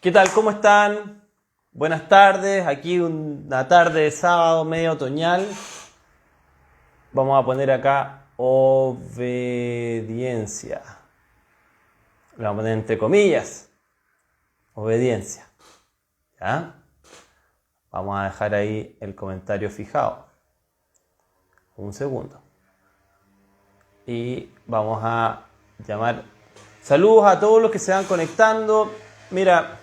¿Qué tal? ¿Cómo están? Buenas tardes. Aquí una tarde de sábado medio otoñal. Vamos a poner acá obediencia. Lo vamos a poner entre comillas. Obediencia. ¿Ya? Vamos a dejar ahí el comentario fijado. Un segundo. Y vamos a llamar. Saludos a todos los que se van conectando. Mira,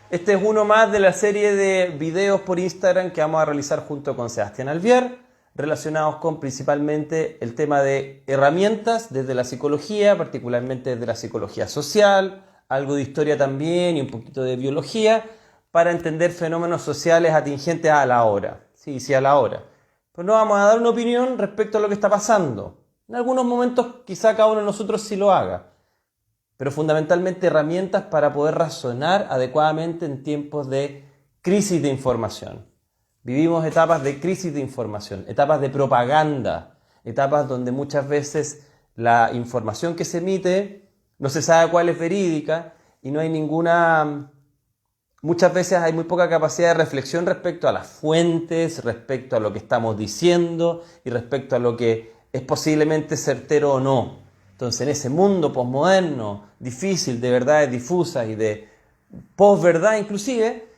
este es uno más de la serie de videos por Instagram que vamos a realizar junto con Sebastián Alviar, relacionados con principalmente el tema de herramientas desde la psicología, particularmente desde la psicología social, algo de historia también y un poquito de biología, para entender fenómenos sociales atingentes a la hora. Sí, a la hora. Pues no vamos a dar una opinión respecto a lo que está pasando. En algunos momentos quizá cada uno de nosotros sí lo haga, pero fundamentalmente herramientas para poder razonar adecuadamente en tiempos de crisis de información. Vivimos etapas de crisis de información, etapas de propaganda, etapas donde muchas veces la información que se emite no se sabe cuál es verídica y no hay muchas veces hay muy poca capacidad de reflexión respecto a las fuentes, respecto a lo que estamos diciendo y respecto a lo que es posiblemente certero o no. Entonces, en ese mundo posmoderno, difícil, de verdades difusas y de posverdad inclusive,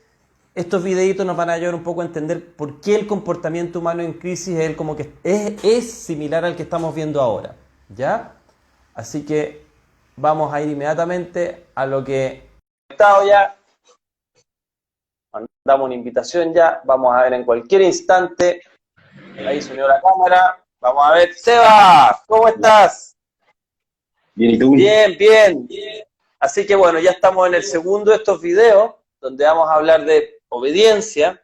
estos videitos nos van a ayudar un poco a entender por qué el comportamiento humano en crisis es similar al que estamos viendo ahora. ¿Ya? Así que vamos a ir inmediatamente a lo que estado ya. Mandamos una invitación ya. Vamos a ver en cualquier instante. Ahí se unió la cámara. Vamos a ver. Seba, ¿cómo estás? Bien, ¿y tú? Bien, bien. Así que bueno, ya estamos en el segundo de estos videos, donde vamos a hablar de obediencia.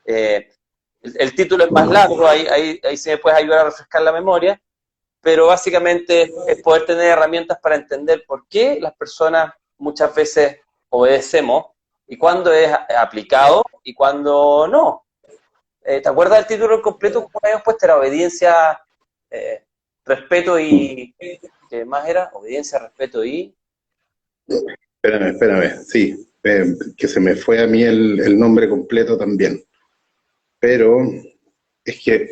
El título es más largo, ahí se me puede ayudar a refrescar la memoria, pero básicamente es poder tener herramientas para entender por qué las personas muchas veces obedecemos y cuándo es aplicado y cuándo no. ¿Te acuerdas del título completo? ¿Cómo habíamos puesto? Era obediencia, respeto y... ¿Qué más era? Obediencia, respeto y... Espérame, sí, que se me fue a mí el nombre completo también. Pero es que,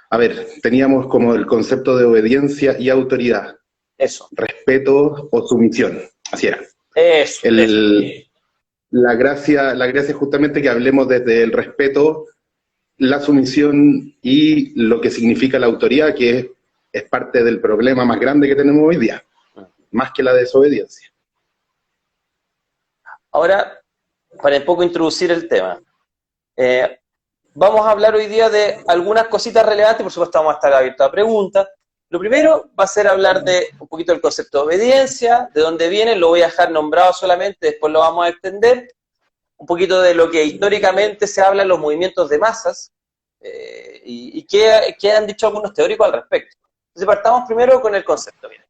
a ver, teníamos como el concepto de obediencia y autoridad. Eso. Respeto o sumisión, así era. Eso. La gracia es justamente que hablemos desde el respeto, la sumisión y lo que significa la autoridad, que es parte del problema más grande que tenemos hoy día, más que la desobediencia. Ahora, para un poco introducir el tema, vamos a hablar hoy día de algunas cositas relevantes, por supuesto vamos a estar abiertos a preguntas. Lo primero va a ser hablar de un poquito del concepto de obediencia, de dónde viene, lo voy a dejar nombrado solamente, después lo vamos a extender, un poquito de lo que históricamente se habla en los movimientos de masas, y qué han dicho algunos teóricos al respecto. Entonces partamos primero con el concepto. Miren.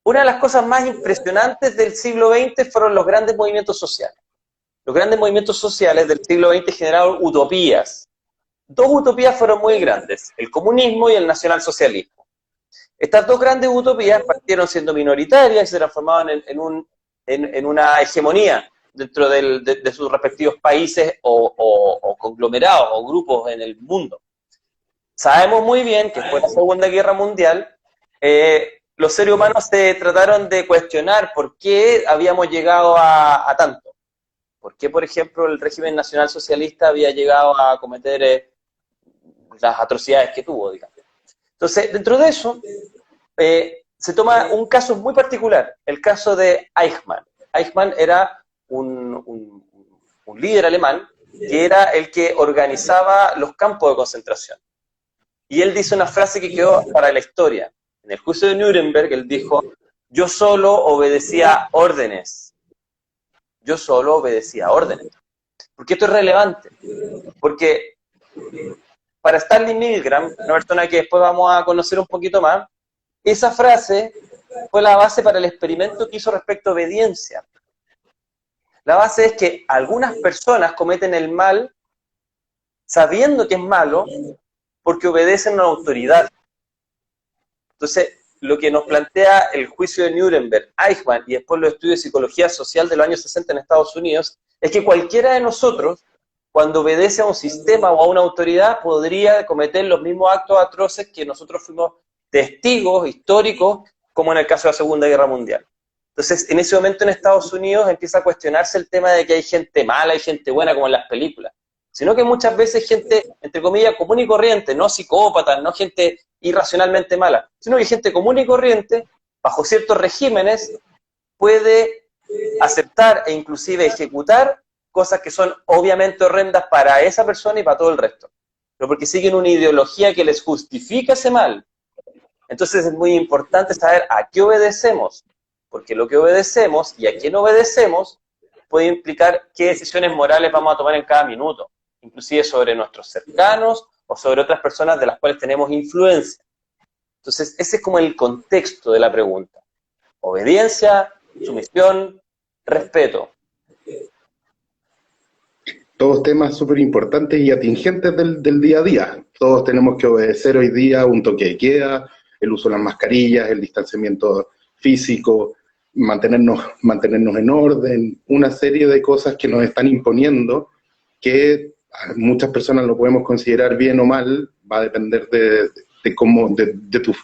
Una de las cosas más impresionantes del siglo XX fueron los grandes movimientos sociales. Los grandes movimientos sociales del siglo XX generaron utopías. Dos utopías fueron muy grandes, el comunismo y el nacionalsocialismo. Estas dos grandes utopías partieron siendo minoritarias y se transformaban en una hegemonía dentro de sus respectivos países o conglomerados o grupos en el mundo. Sabemos muy bien que después de la Segunda Guerra Mundial, los seres humanos se trataron de cuestionar por qué habíamos llegado a tanto. ¿Por qué, por ejemplo, el régimen nacionalsocialista había llegado a cometer las atrocidades que tuvo, digamos? Entonces, dentro de eso, se toma un caso muy particular, el caso de Eichmann. Eichmann era un líder alemán que era el que organizaba los campos de concentración. Y él dice una frase que quedó para la historia. En el juicio de Nuremberg, él dijo, yo solo obedecía órdenes. Yo solo obedecía órdenes. ¿Por qué esto es relevante? Porque para Stanley Milgram, una persona que después vamos a conocer un poquito más, esa frase fue la base para el experimento que hizo respecto a obediencia. La base es que algunas personas cometen el mal sabiendo que es malo porque obedecen a una autoridad. Entonces, lo que nos plantea el juicio de Nuremberg, Eichmann y después los estudios de psicología social de los años 60 en Estados Unidos, es que cualquiera de nosotros, cuando obedece a un sistema o a una autoridad, podría cometer los mismos actos atroces que nosotros fuimos testigos históricos, como en el caso de la Segunda Guerra Mundial. Entonces, en ese momento en Estados Unidos empieza a cuestionarse el tema de que hay gente mala y gente buena, como en las películas, sino que muchas veces gente, entre comillas, común y corriente, no psicópatas, no gente irracionalmente mala, sino que gente común y corriente, bajo ciertos regímenes, puede aceptar e inclusive ejecutar cosas que son obviamente horrendas para esa persona y para todo el resto, pero porque siguen una ideología que les justifica ese mal. Entonces es muy importante saber a qué obedecemos, porque lo que obedecemos y a quién obedecemos puede implicar qué decisiones morales vamos a tomar en cada minuto, inclusive sobre nuestros cercanos o sobre otras personas de las cuales tenemos influencia. Entonces ese es como el contexto de la pregunta. Obediencia, sumisión, respeto. Todos temas súper importantes y atingentes del día a día. Todos tenemos que obedecer hoy día un toque de queda, el uso de las mascarillas, el distanciamiento físico, mantenernos en orden, una serie de cosas que nos están imponiendo, que muchas personas lo podemos considerar bien o mal, va a depender de tus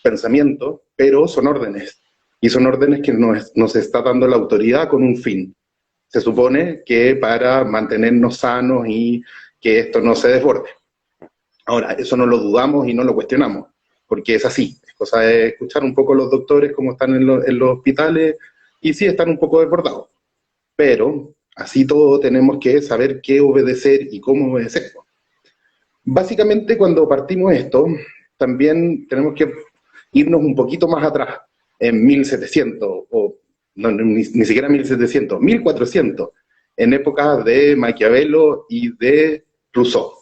pensamientos, pero son órdenes, y son órdenes que nos está dando la autoridad con un fin. Se supone que para mantenernos sanos y que esto no se desborde. Ahora, eso no lo dudamos y no lo cuestionamos, porque es así. Es cosa de escuchar un poco a los doctores cómo están en los hospitales, y sí están un poco desbordados. Pero, así todo, tenemos que saber qué obedecer y cómo obedecer. Básicamente, cuando partimos esto, también tenemos que irnos un poquito más atrás, en 1700, o no, ni siquiera 1700, 1400, en épocas de Maquiavelo y de Rousseau,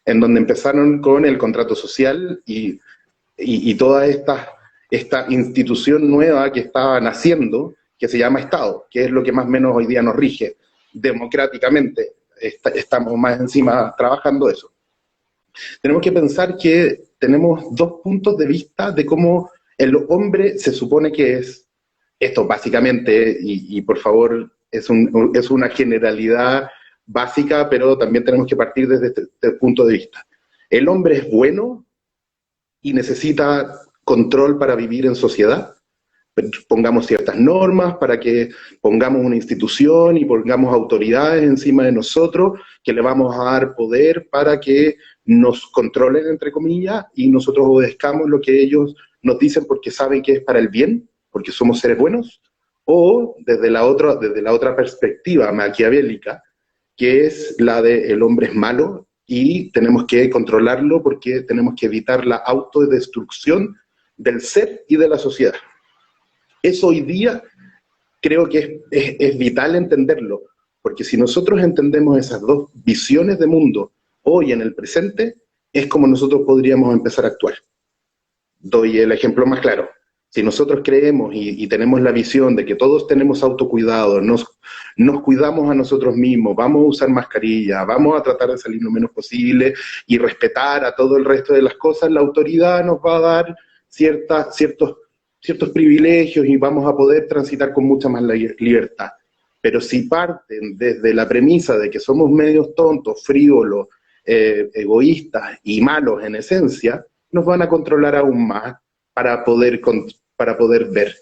en donde empezaron con el contrato social y toda esta institución nueva que estaba naciendo, que se llama Estado, que es lo que más o menos hoy día nos rige democráticamente. Estamos más encima trabajando eso. Tenemos que pensar que tenemos dos puntos de vista de cómo el hombre se supone que es. Esto básicamente, y por favor, es una generalidad básica, pero también tenemos que partir desde este punto de vista. El hombre es bueno y necesita control para vivir en sociedad. Pongamos ciertas normas para que pongamos una institución y pongamos autoridades encima de nosotros, que le vamos a dar poder para que nos controlen, entre comillas, y nosotros obedezcamos lo que ellos nos dicen porque saben que es para el bien, porque somos seres buenos, o desde la otra perspectiva maquiavélica, que es la de el hombre es malo y tenemos que controlarlo porque tenemos que evitar la autodestrucción del ser y de la sociedad. Eso hoy día creo que es vital entenderlo, porque si nosotros entendemos esas dos visiones de mundo hoy en el presente, es como nosotros podríamos empezar a actuar. Doy el ejemplo más claro. Si nosotros creemos y tenemos la visión de que todos tenemos autocuidado, nos cuidamos a nosotros mismos, vamos a usar mascarilla, vamos a tratar de salir lo menos posible y respetar a todo el resto de las cosas, la autoridad nos va a dar ciertos privilegios y vamos a poder transitar con mucha más libertad. Pero si parten desde la premisa de que somos medios tontos, frívolos, egoístas y malos en esencia, nos van a controlar aún más para poder ver.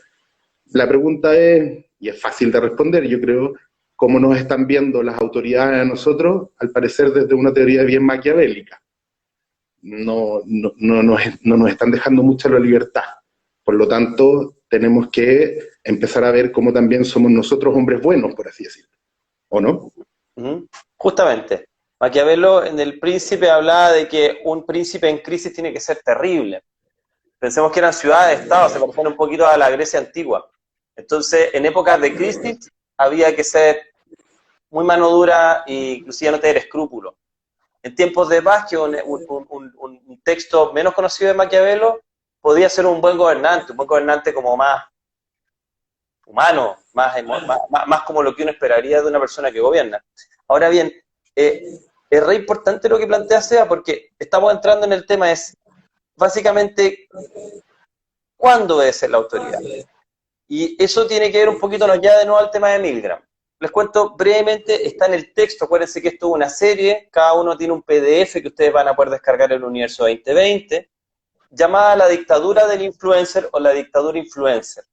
La pregunta es, y es fácil de responder, yo creo, ¿cómo nos están viendo las autoridades a nosotros? Al parecer desde una teoría bien maquiavélica. No nos están dejando mucha la libertad. Por lo tanto, tenemos que empezar a ver cómo también somos nosotros hombres buenos, por así decirlo. ¿O no? Justamente. Maquiavelo en El Príncipe hablaba de que un príncipe en crisis tiene que ser terrible. Pensemos que eran ciudades-estados, se parecían un poquito a la Grecia antigua. Entonces, en épocas de crisis había que ser muy mano dura e inclusive no tener escrúpulos. En tiempos de paz, que un texto menos conocido de Maquiavelo, podía ser un buen gobernante como más humano, más como lo que uno esperaría de una persona que gobierna. Ahora bien, es re importante lo que plantea Seba, porque estamos entrando en el tema, es básicamente ¿cuándo debe ser la autoridad? Y eso tiene que ver un poquito, nos lleva de nuevo al tema de Milgram. les cuento brevemente, está en el texto, acuérdense que esto es una serie, cada uno tiene un PDF que ustedes van a poder descargar en el Universo 2020, llamada La dictadura del influencer o la dictadura influencer,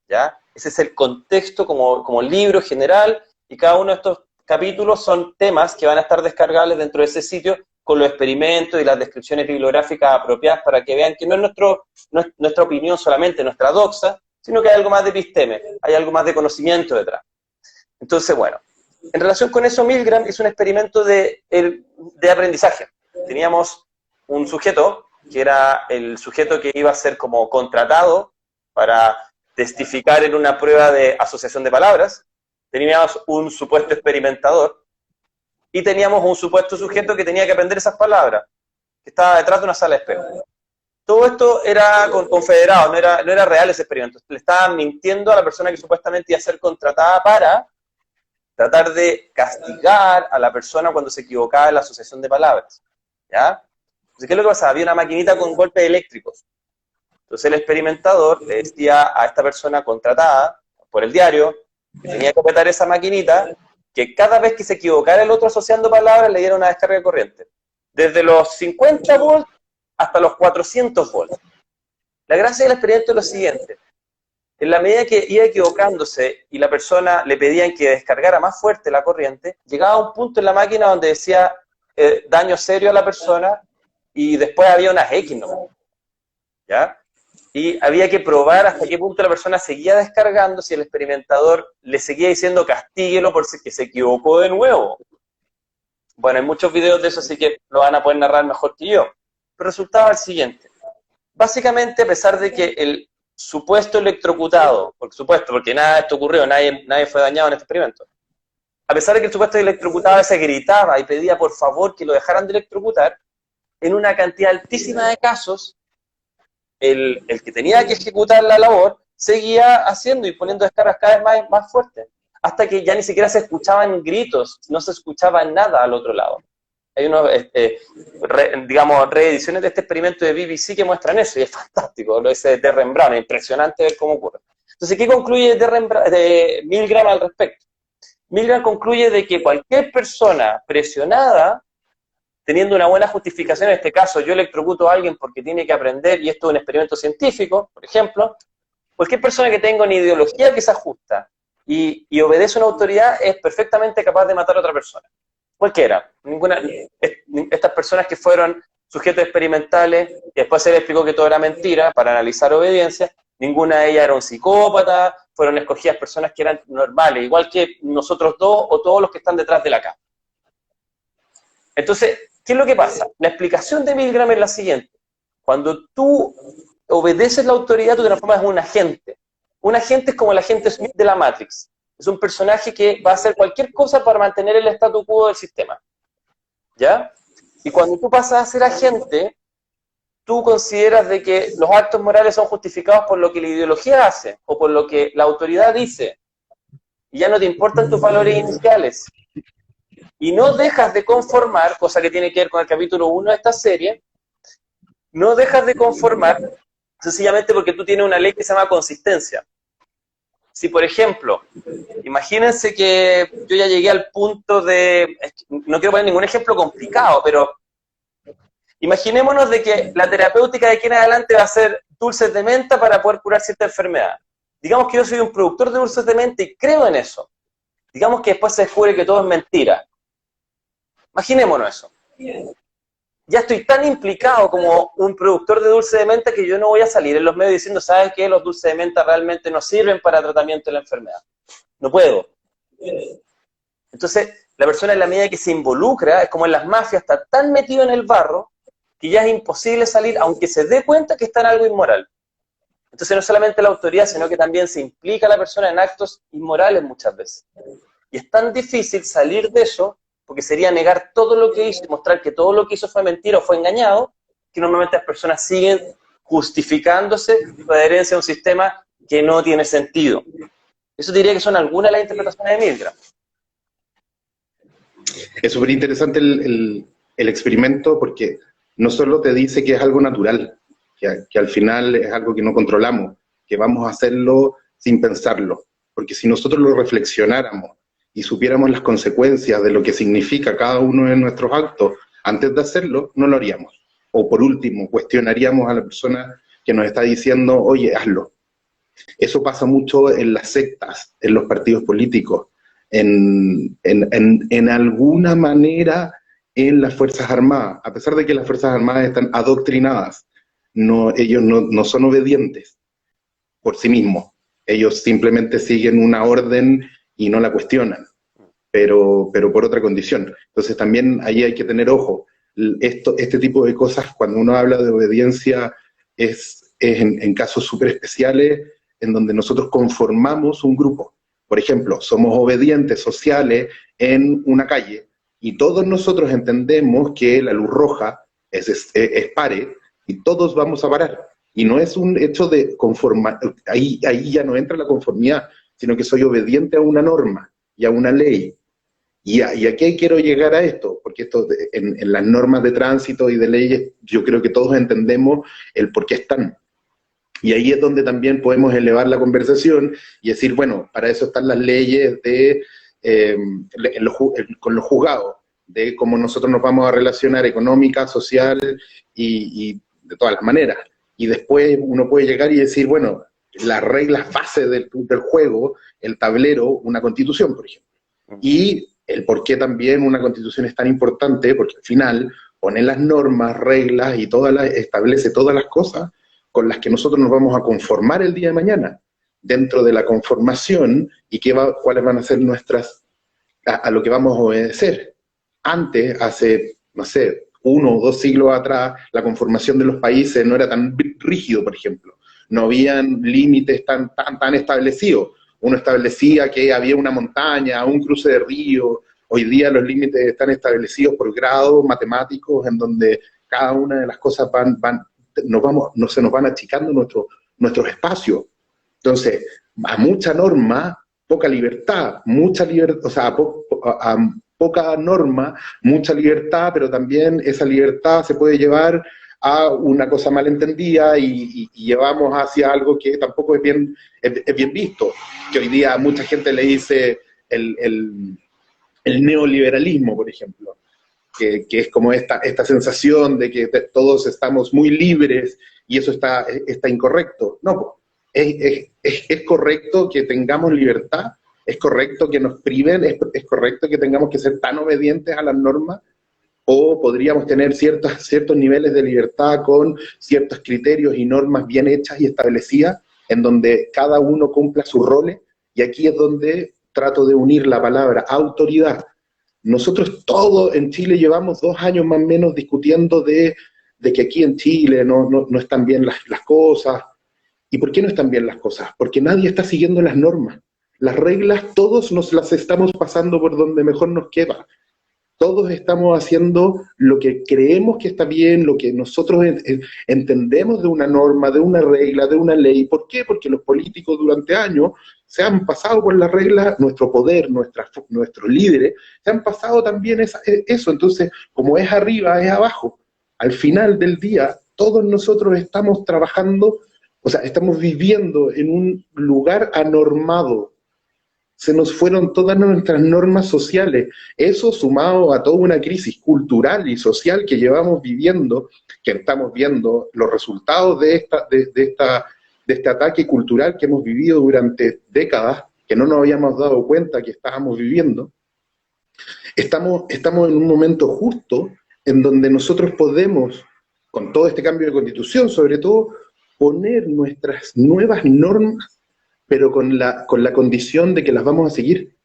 ¿ya? Ese es el contexto como libro general, y cada uno de estos capítulos son temas que van a estar descargables dentro de ese sitio con los experimentos y las descripciones bibliográficas apropiadas para que vean que no es nuestra opinión solamente, nuestra doxa, sino que hay algo más de episteme, hay algo más de conocimiento detrás. Entonces, bueno, en relación con eso, Milgram hizo un experimento de aprendizaje. Teníamos un sujeto, que era el sujeto que iba a ser como contratado para testificar en una prueba de asociación de palabras. Teníamos un supuesto experimentador y teníamos un supuesto sujeto que tenía que aprender esas palabras, que estaba detrás de una sala de espejo. Todo esto era confederado, no era real ese experimento. Le estaban mintiendo a la persona que supuestamente iba a ser contratada para tratar de castigar a la persona cuando se equivocaba en la asociación de palabras, ¿ya? Entonces, ¿qué es lo que pasaba? Había una maquinita con golpes eléctricos. Entonces el experimentador le decía a esta persona contratada por el diario que tenía que apretar esa maquinita, que cada vez que se equivocara el otro asociando palabras le diera una descarga de corriente. Desde los 50 volts hasta los 400 volts. La gracia del experimento es lo siguiente. En la medida que iba equivocándose y la persona le pedían que descargara más fuerte la corriente, llegaba a un punto en la máquina donde decía daño serio a la persona y después había unas X, ¿no? ¿Ya? Y había que probar hasta qué punto la persona seguía descargando si el experimentador le seguía diciendo castíguelo por si que se equivocó de nuevo. Bueno, hay muchos videos de eso, así que lo van a poder narrar mejor que yo. Pero resultaba el siguiente. Básicamente, a pesar de que el supuesto electrocutado, por supuesto, porque nada de esto ocurrió, nadie fue dañado en este experimento. A pesar de que el supuesto electrocutado se gritaba y pedía por favor que lo dejaran de electrocutar, en una cantidad altísima de casos, el que tenía que ejecutar la labor seguía haciendo y poniendo descargas cada vez más fuertes, hasta que ya ni siquiera se escuchaban gritos, no se escuchaba nada al otro lado. Hay unos, digamos, reediciones de este experimento de BBC que muestran eso, y es fantástico, lo dice Derren Brown, es impresionante ver cómo ocurre. Entonces, ¿qué concluye Milgram al respecto? Milgram concluye de que cualquier persona presionada, teniendo una buena justificación, en este caso yo electrocuto a alguien porque tiene que aprender, y esto es un experimento científico, por ejemplo, cualquier persona que tenga una ideología que se ajusta y obedece a una autoridad es perfectamente capaz de matar a otra persona. Cualquiera. Estas personas que fueron sujetos experimentales, y después se les explicó que todo era mentira para analizar obediencia, ninguna de ellas era un psicópata, fueron escogidas personas que eran normales, igual que nosotros dos o todos los que están detrás de la cámara. Entonces, ¿qué es lo que pasa? La explicación de Milgram es la siguiente. Cuando tú obedeces la autoridad, tú te transformas en un agente. Un agente es como el agente Smith de la Matrix. Es un personaje que va a hacer cualquier cosa para mantener el statu quo del sistema. ¿Ya? Y cuando tú pasas a ser agente, tú consideras de que los actos morales son justificados por lo que la ideología hace, o por lo que la autoridad dice. Y ya no te importan tus valores iniciales. Y no dejas de conformar, cosa que tiene que ver con el capítulo 1 de esta serie, no dejas de conformar sencillamente porque tú tienes una ley que se llama consistencia. Si, por ejemplo, imagínense que yo ya llegué al punto de, no quiero poner ningún ejemplo complicado, pero imaginémonos de que la terapéutica de aquí en adelante va a ser dulces de menta para poder curar cierta enfermedad. Digamos que yo soy un productor de dulces de menta y creo en eso. Digamos que después se descubre que todo es mentira. Imaginémonos eso. Ya estoy tan implicado como un productor de dulce de menta que yo no voy a salir en los medios diciendo, ¿sabes qué? Los dulces de menta realmente no sirven para tratamiento de la enfermedad. No puedo. Entonces, la persona en la medida que se involucra, es como en las mafias, está tan metido en el barro que ya es imposible salir, aunque se dé cuenta que está en algo inmoral. Entonces, no solamente la autoridad, sino que también se implica a la persona en actos inmorales muchas veces. Y es tan difícil salir de eso, porque sería negar todo lo que hizo y mostrar que todo lo que hizo fue mentira o fue engañado, que normalmente las personas siguen justificándose su adherencia a un sistema que no tiene sentido. Eso diría que son algunas de las interpretaciones de Milgram. Es súper interesante el experimento porque no solo te dice que es algo natural, que al final es algo que no controlamos, que vamos a hacerlo sin pensarlo, porque si nosotros lo reflexionáramos y supiéramos las consecuencias de lo que significa cada uno de nuestros actos antes de hacerlo, no lo haríamos. O por último, cuestionaríamos a la persona que nos está diciendo, oye, hazlo. Eso pasa mucho en las sectas, en los partidos políticos, en alguna manera en las Fuerzas Armadas. A pesar de que las Fuerzas Armadas están adoctrinadas, ellos no son obedientes por sí mismos. Ellos simplemente siguen una orden y no la cuestionan, pero por otra condición. Entonces también ahí hay que tener ojo. Este tipo de cosas, cuando uno habla de obediencia, es en casos súper especiales, en donde nosotros conformamos un grupo. Por ejemplo, somos obedientes sociales en una calle, y todos nosotros entendemos que la luz roja es pare, y todos vamos a parar. Y no es un hecho de conformar, ahí ya no entra la conformidad, sino que soy obediente a una norma y a una ley. ¿Y a qué quiero llegar a esto? Porque esto en las normas de tránsito y de leyes, yo creo que todos entendemos el por qué están. Y ahí es donde también podemos elevar la conversación y decir, bueno, para eso están las leyes con los juzgados, de cómo nosotros nos vamos a relacionar económica, social y de todas las maneras. Y después uno puede llegar y decir, bueno, las reglas base del juego, el tablero, una constitución, por ejemplo. Y el por qué también una constitución es tan importante, porque al final pone las normas, reglas y establece todas las cosas con las que nosotros nos vamos a conformar el día de mañana, dentro de la conformación y cuáles van a ser a lo que vamos a obedecer. Antes, hace, no sé, 1 o 2 siglos atrás, la conformación de los países no era tan rígido, por ejemplo. No habían límites tan establecidos. Uno establecía que había una montaña, un cruce de río. Hoy día los límites están establecidos por grados matemáticos, en donde cada una de las cosas se nos van achicando nuestros espacios. Entonces, a mucha norma, poca libertad, o sea, poca norma, mucha libertad, pero también esa libertad se puede llevar a una cosa malentendida y llevamos hacia algo que tampoco es bien visto, que hoy día a mucha gente le dice el neoliberalismo, por ejemplo, que es como esta sensación de que todos estamos muy libres y eso está incorrecto. No, es correcto que tengamos libertad, es correcto que nos priven, es correcto que tengamos que ser tan obedientes a las normas, o podríamos tener ciertos niveles de libertad con ciertos criterios y normas bien hechas y establecidas, en donde cada uno cumpla sus roles, y aquí es donde trato de unir la palabra autoridad. Nosotros todos en Chile llevamos 2 años más o menos discutiendo de que aquí en Chile no están bien las cosas. ¿Y por qué no están bien las cosas? Porque nadie está siguiendo las normas. Las reglas todos nos las estamos pasando por donde mejor nos queda. Todos estamos haciendo lo que creemos que está bien, lo que nosotros entendemos de una norma, de una regla, de una ley. ¿Por qué? Porque los políticos durante años se han pasado por las reglas, nuestro poder, nuestros líderes, se han pasado también eso. Entonces, como es arriba, es abajo. Al final del día, todos nosotros estamos trabajando, o sea, estamos viviendo en un lugar anormado. Se nos fueron todas nuestras normas sociales. Eso sumado a toda una crisis cultural y social que llevamos viviendo, que estamos viendo los resultados de este ataque cultural que hemos vivido durante décadas, que no nos habíamos dado cuenta que estábamos viviendo. Estamos en un momento justo en donde nosotros podemos, con todo este cambio de constitución sobre todo, poner nuestras nuevas normas, pero con la condición de que las vamos a seguir.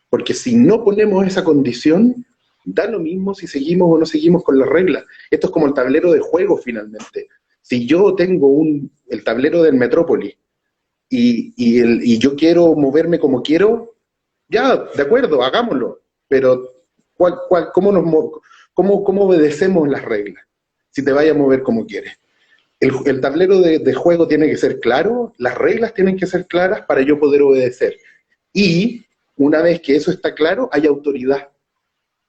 Porque si no ponemos esa condición, da lo mismo si seguimos o no seguimos con las reglas. Esto es como el tablero de juego, finalmente. Si yo tengo el tablero del Metrópolis y yo quiero moverme como quiero, ya, de acuerdo, hagámoslo. Pero ¿cómo obedecemos las reglas? Si te vayas a mover como quieres. El tablero de juego tiene que ser claro, las reglas tienen que ser claras para yo poder obedecer. Y una vez que eso está claro, hay autoridad.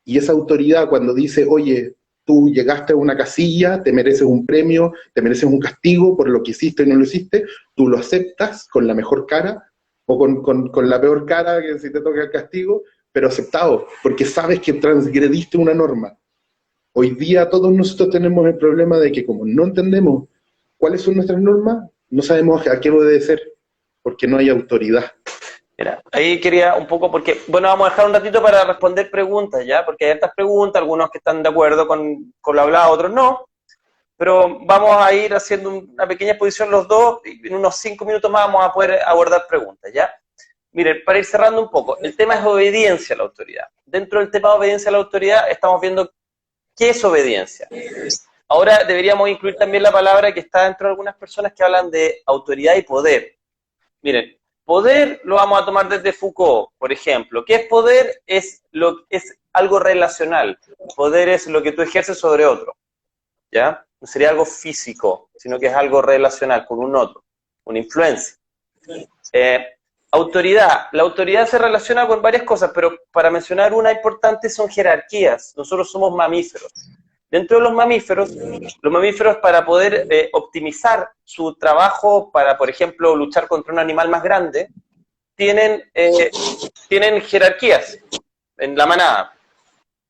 Y esa autoridad cuando dice, oye, tú llegaste a una casilla, te mereces un premio, te mereces un castigo por lo que hiciste y no lo hiciste, tú lo aceptas con la mejor cara, o con la peor cara que si te toca el castigo, pero aceptado, porque sabes que transgrediste una norma. Hoy día todos nosotros tenemos el problema de que como no entendemos cuáles son nuestras normas, no sabemos a qué obedecer, porque no hay autoridad. Mira, ahí quería un poco, porque, bueno, vamos a dejar un ratito para responder preguntas, ¿ya? Porque hay estas preguntas, algunos que están de acuerdo con lo hablado, otros no, pero vamos a ir haciendo una pequeña exposición los dos, y en unos 5 minutos más vamos a poder abordar preguntas, ¿ya? Miren, para ir cerrando un poco, el tema es obediencia a la autoridad. Dentro del tema de obediencia a la autoridad estamos viendo qué es obediencia. Ahora deberíamos incluir también la palabra que está dentro de algunas personas que hablan de autoridad y poder. Miren, poder lo vamos a tomar desde Foucault, por ejemplo. ¿Qué es poder? Es algo relacional. Poder es lo que tú ejerces sobre otro, ¿ya? No sería algo físico, sino que es algo relacional con un otro, una influencia. Autoridad. La autoridad se relaciona con varias cosas, pero para mencionar una importante son jerarquías. Nosotros somos mamíferos. Dentro de los mamíferos para poder optimizar su trabajo para, por ejemplo, luchar contra un animal más grande, tienen jerarquías en la manada.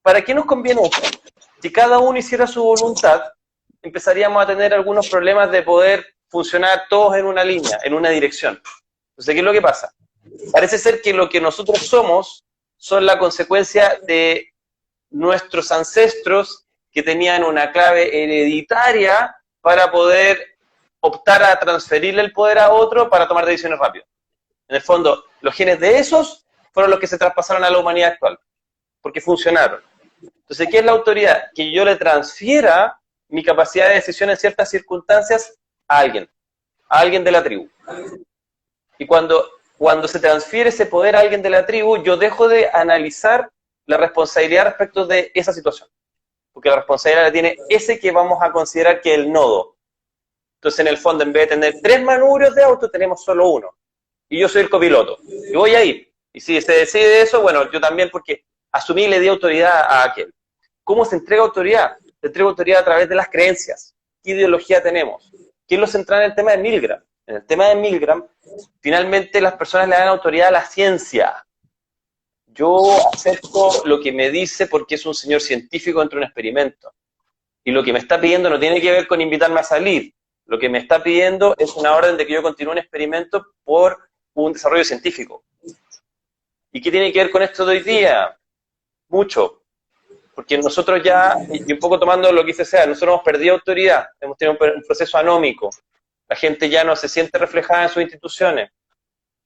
¿Para qué nos conviene esto? Si cada uno hiciera su voluntad, empezaríamos a tener algunos problemas de poder funcionar todos en una línea, en una dirección. Entonces, ¿qué es lo que pasa? Parece ser que lo que nosotros somos son la consecuencia de nuestros ancestros que tenían una clave hereditaria para poder optar a transferirle el poder a otro para tomar decisiones rápidas. En el fondo, los genes de esos fueron los que se traspasaron a la humanidad actual, porque funcionaron. Entonces, ¿qué es la autoridad? Que yo le transfiera mi capacidad de decisión en ciertas circunstancias a alguien de la tribu. Y cuando se transfiere ese poder a alguien de la tribu, yo dejo de analizar la responsabilidad respecto de esa situación. Porque la responsabilidad la tiene ese que vamos a considerar que es el nodo. Entonces, en el fondo, en vez de tener 3 manubrios de auto, tenemos solo uno. Y yo soy el copiloto. Y voy a ir. Y si se decide eso, bueno, yo también, porque asumí y le di autoridad a aquel. ¿Cómo se entrega autoridad? Se entrega autoridad a través de las creencias. ¿Qué ideología tenemos? ¿Qué es lo central en el tema de Milgram? En el tema de Milgram, finalmente las personas le dan autoridad a la ciencia. Yo acepto lo que me dice porque es un señor científico dentro de un experimento. Y lo que me está pidiendo no tiene que ver con invitarme a salir. Lo que me está pidiendo es una orden de que yo continúe un experimento por un desarrollo científico. ¿Y qué tiene que ver con esto de hoy día? Mucho. Porque nosotros ya, y un poco tomando lo que dice Sea, nosotros hemos perdido autoridad, hemos tenido un proceso anómico. La gente ya no se siente reflejada en sus instituciones.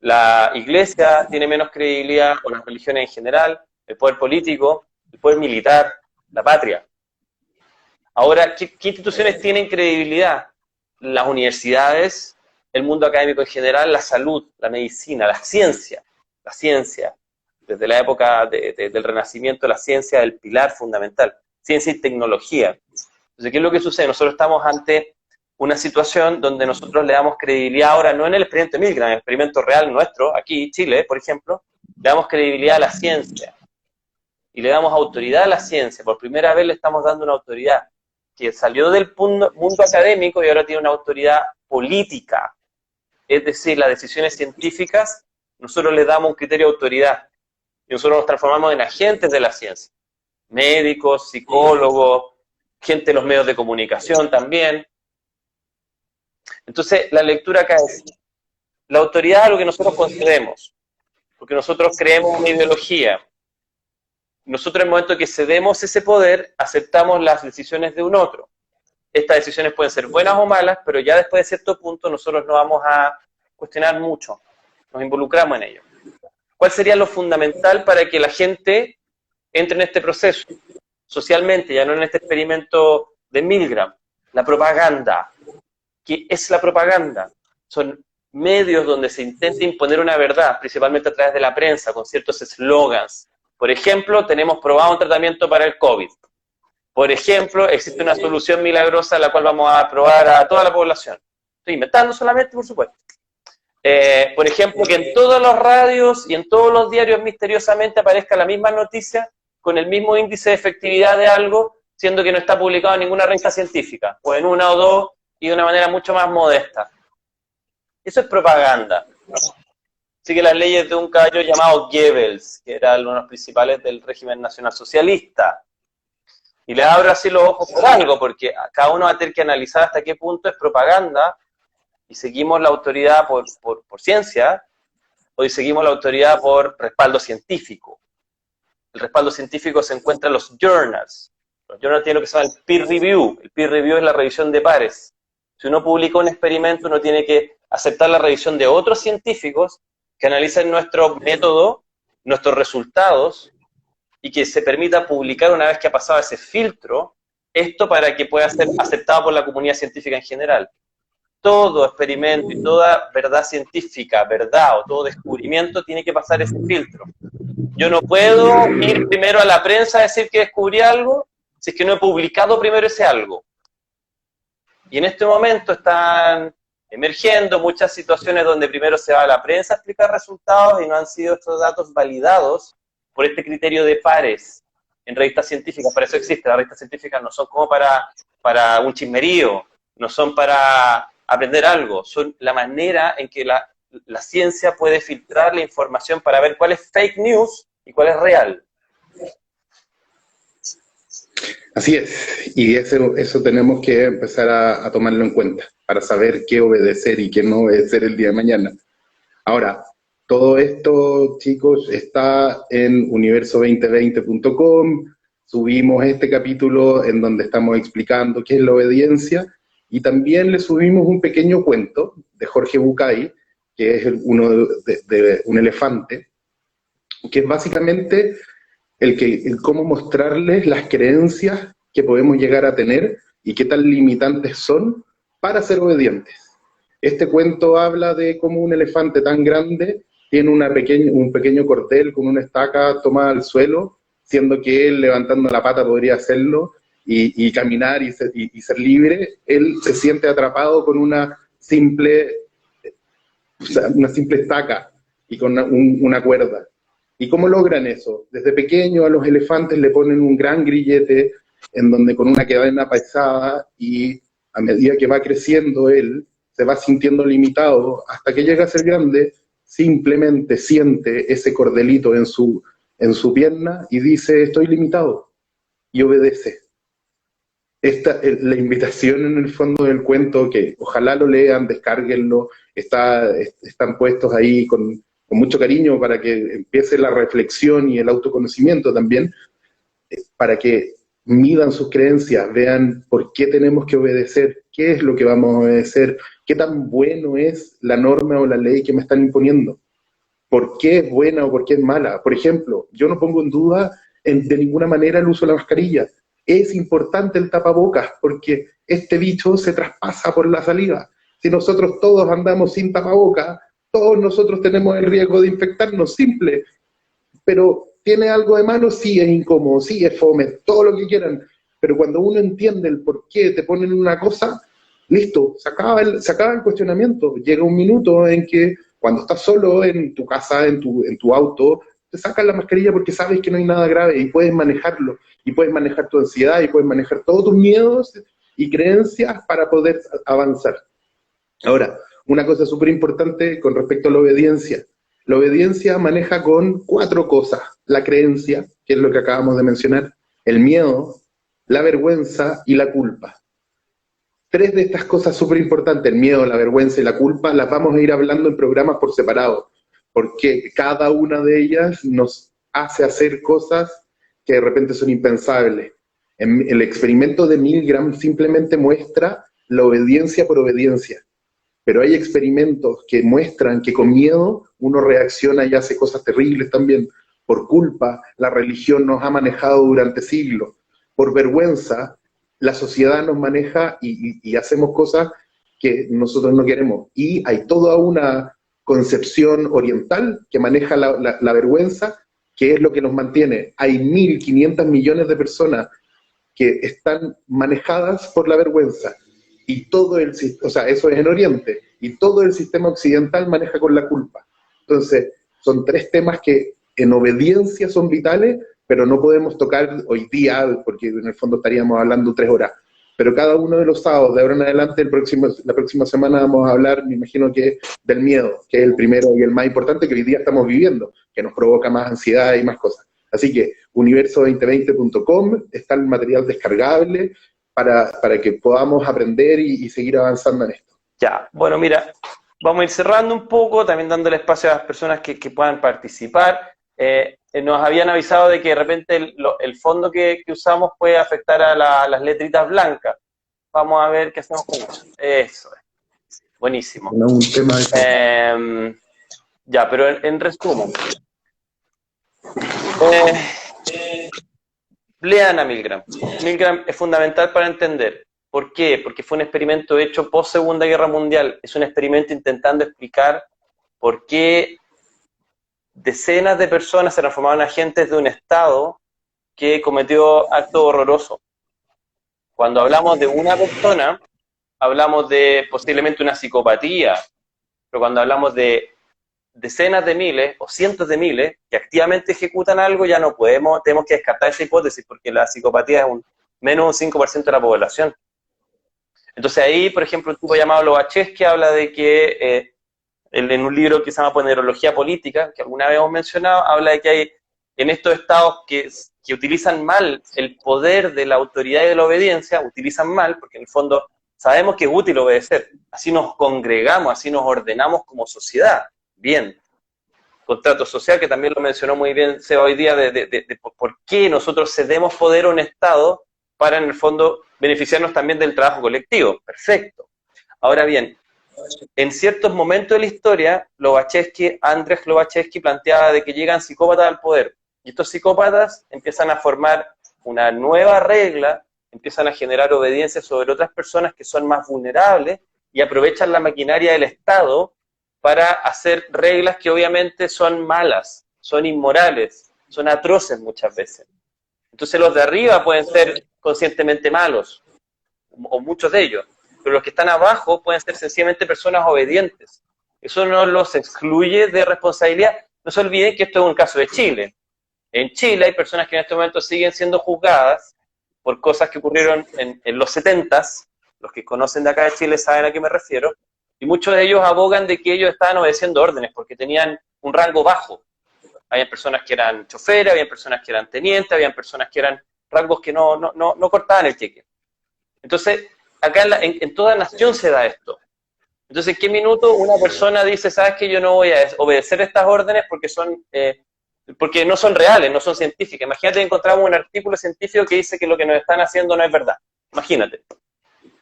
La iglesia tiene menos credibilidad, o las religiones en general, el poder político, el poder militar, la patria. Ahora, ¿qué instituciones tienen credibilidad? Las universidades, el mundo académico en general, la salud, la medicina, la ciencia. Desde la época del Renacimiento, la ciencia es el pilar fundamental. Ciencia y tecnología. Entonces, ¿qué es lo que sucede? Nosotros estamos ante una situación donde nosotros le damos credibilidad ahora, no en el experimento Milgram, en el experimento real nuestro, aquí, Chile, por ejemplo, le damos credibilidad a la ciencia. Y le damos autoridad a la ciencia. Por primera vez le estamos dando una autoridad que salió del mundo académico y ahora tiene una autoridad política. Es decir, las decisiones científicas, nosotros le damos un criterio de autoridad. Y nosotros nos transformamos en agentes de la ciencia. Médicos, psicólogos, gente de los medios de comunicación también. Entonces, la lectura acá es, la autoridad es lo que nosotros concedemos, porque nosotros creemos una ideología. Nosotros en el momento que cedemos ese poder, aceptamos las decisiones de un otro. Estas decisiones pueden ser buenas o malas, pero ya después de cierto punto nosotros no vamos a cuestionar mucho, nos involucramos en ello. ¿Cuál sería lo fundamental para que la gente entre en este proceso? Socialmente, ya no en este experimento de Milgram, la propaganda. ¿Qué es la propaganda? Son medios donde se intenta imponer una verdad, principalmente a través de la prensa, con ciertos eslogans. Por ejemplo, tenemos probado un tratamiento para el COVID. Por ejemplo, existe una solución milagrosa la cual vamos a probar a toda la población. Estoy inventando solamente, por supuesto. Por ejemplo, que en todos los radios y en todos los diarios misteriosamente aparezca la misma noticia con el mismo índice de efectividad de algo, siendo que no está publicado en ninguna revista científica, o en una o dos, y de una manera mucho más modesta. Eso es propaganda. sigue las leyes de un caballero llamado Goebbels, que era uno de los principales del régimen nacionalsocialista. Y les abro así los ojos por algo, porque cada uno va a tener que analizar hasta qué punto es propaganda y seguimos la autoridad por ciencia, o seguimos la autoridad por respaldo científico. El respaldo científico se encuentra en los journals. Los journals tienen lo que se llama el peer review. El peer review es la revisión de pares. Si uno publica un experimento, uno tiene que aceptar la revisión de otros científicos que analicen nuestro método, nuestros resultados, y que se permita publicar una vez que ha pasado ese filtro, esto para que pueda ser aceptado por la comunidad científica en general. Todo experimento y toda verdad científica, verdad o todo descubrimiento tiene que pasar ese filtro. Yo no puedo ir primero a la prensa a decir que descubrí algo si es que no he publicado primero ese algo. Y en este momento están emergiendo muchas situaciones donde primero se va a la prensa a explicar resultados y no han sido estos datos validados por este criterio de pares en revistas científicas. Para eso existe. Las revistas científicas no son como para un chismerío, no son para aprender algo, son la manera en que la ciencia puede filtrar la información para ver cuál es fake news y cuál es real. Así es, y eso tenemos que empezar a tomarlo en cuenta, para saber qué obedecer y qué no obedecer el día de mañana. Ahora, todo esto, chicos, está en universo2020.com, subimos este capítulo en donde estamos explicando qué es la obediencia, y también le subimos un pequeño cuento de Jorge Bucay, que es uno de un elefante, que es básicamente el cómo mostrarles las creencias que podemos llegar a tener y qué tan limitantes son para ser obedientes. Este cuento habla de cómo un elefante tan grande tiene un pequeño cordel con una estaca tomada al suelo, siendo que él levantando la pata podría hacerlo, y caminar y ser libre. Él se siente atrapado con una simple estaca y con una cuerda. ¿Y cómo logran eso? Desde pequeño a los elefantes le ponen un gran grillete en donde con una cadena pesada, y a medida que va creciendo él, se va sintiendo limitado hasta que llega a ser grande, simplemente siente ese cordelito en su pierna y dice, estoy limitado, y obedece. Esta es la invitación en el fondo del cuento, que ojalá lo lean, descárguenlo, están puestos ahí con mucho cariño para que empiece la reflexión y el autoconocimiento también, para que midan sus creencias, vean por qué tenemos que obedecer, qué es lo que vamos a obedecer, qué tan bueno es la norma o la ley que me están imponiendo, por qué es buena o por qué es mala. Por ejemplo, yo no pongo en duda de ninguna manera el uso de la mascarilla. Es importante el tapabocas porque este bicho se traspasa por la saliva. Si nosotros todos andamos sin tapabocas, todos nosotros tenemos el riesgo de infectarnos, simple. Pero ¿tiene algo de malo? Sí, es incómodo, sí, es fome, todo lo que quieran. Pero cuando uno entiende el por qué te ponen una cosa, listo, se acaba el cuestionamiento. Llega un minuto en que cuando estás solo en tu casa, en tu auto, te sacas la mascarilla porque sabes que no hay nada grave y puedes manejarlo, y puedes manejar tu ansiedad, y puedes manejar todos tus miedos y creencias para poder avanzar. Ahora, una cosa súper importante con respecto a la obediencia. La obediencia maneja con 4 cosas: la creencia, que es lo que acabamos de mencionar, el miedo, la vergüenza y la culpa. 3 de estas cosas súper importantes, el miedo, la vergüenza y la culpa, las vamos a ir hablando en programas por separado, porque cada una de ellas nos hace hacer cosas que de repente son impensables. El experimento de Milgram simplemente muestra la obediencia por obediencia, pero hay experimentos que muestran que con miedo uno reacciona y hace cosas terribles también. Por culpa, la religión nos ha manejado durante siglos. Por vergüenza, la sociedad nos maneja y hacemos cosas que nosotros no queremos. Y hay toda una concepción oriental que maneja la vergüenza, que es lo que nos mantiene. Hay 1.500 millones de personas que están manejadas por la vergüenza. Y todo eso es en Oriente, y todo el sistema occidental maneja con la culpa. Entonces, son 3 temas que en obediencia son vitales, pero no podemos tocar hoy día, porque en el fondo estaríamos hablando 3 horas. pero cada uno de los sábados, de ahora en adelante, la próxima semana vamos a hablar, me imagino que del miedo, que es el primero y el más importante que hoy día estamos viviendo, que nos provoca más ansiedad y más cosas. Así que universo2020.com está el material descargable para que podamos aprender y seguir avanzando en esto. Ya, bueno, mira, vamos a ir cerrando un poco, también dándole espacio a las personas que puedan participar. Nos habían avisado de que de repente el fondo que usamos puede afectar a las letritas blancas. Vamos a ver qué hacemos con eso. Eso es. Buenísimo. No, un tema ya, pero en resumen. Lean a Milgram. Milgram es fundamental para entender. ¿Por qué? Porque fue un experimento hecho post Segunda Guerra Mundial. Es un experimento intentando explicar por qué decenas de personas se transformaron en agentes de un Estado que cometió actos horrorosos. Cuando hablamos de una persona, hablamos de posiblemente una psicopatía, pero cuando hablamos de decenas de miles o cientos de miles que activamente ejecutan algo, ya no podemos, tenemos que descartar esa hipótesis, porque la psicopatía es menos un 5% de la población. Entonces ahí, por ejemplo, un tipo llamado Lobachevsky habla de que, en un libro que se llama Ponerología Política, que alguna vez hemos mencionado, habla de que hay en estos estados que utilizan mal el poder de la autoridad y de la obediencia, utilizan mal, porque en el fondo sabemos que es útil obedecer, así nos congregamos, así nos ordenamos como sociedad. Bien, contrato social, que también lo mencionó muy bien Seba hoy día, de por qué nosotros cedemos poder a un Estado para, en el fondo, beneficiarnos también del trabajo colectivo. Perfecto. Ahora bien, en ciertos momentos de la historia, Andrzej Lobachevsky planteaba de que llegan psicópatas al poder, y estos psicópatas empiezan a formar una nueva regla, empiezan a generar obediencia sobre otras personas que son más vulnerables, y aprovechan la maquinaria del Estado para hacer reglas que obviamente son malas, son inmorales, son atroces muchas veces. Entonces los de arriba pueden ser conscientemente malos, o muchos de ellos, pero los que están abajo pueden ser sencillamente personas obedientes. Eso no los excluye de responsabilidad. No se olviden que esto es un caso de Chile. En Chile hay personas que en este momento siguen siendo juzgadas por cosas que ocurrieron en los 70s, los que conocen de acá de Chile saben a qué me refiero, y muchos de ellos abogan de que ellos estaban obedeciendo órdenes porque tenían un rango bajo. Había personas que eran choferes, había personas que eran tenientes, había personas que eran rangos que no cortaban el cheque. Entonces, acá en toda nación se da esto. Entonces, ¿en qué minuto una persona dice, sabes que yo no voy a obedecer estas órdenes porque no son reales, no son científicas? Imagínate que encontramos un artículo científico que dice que lo que nos están haciendo no es verdad. Imagínate.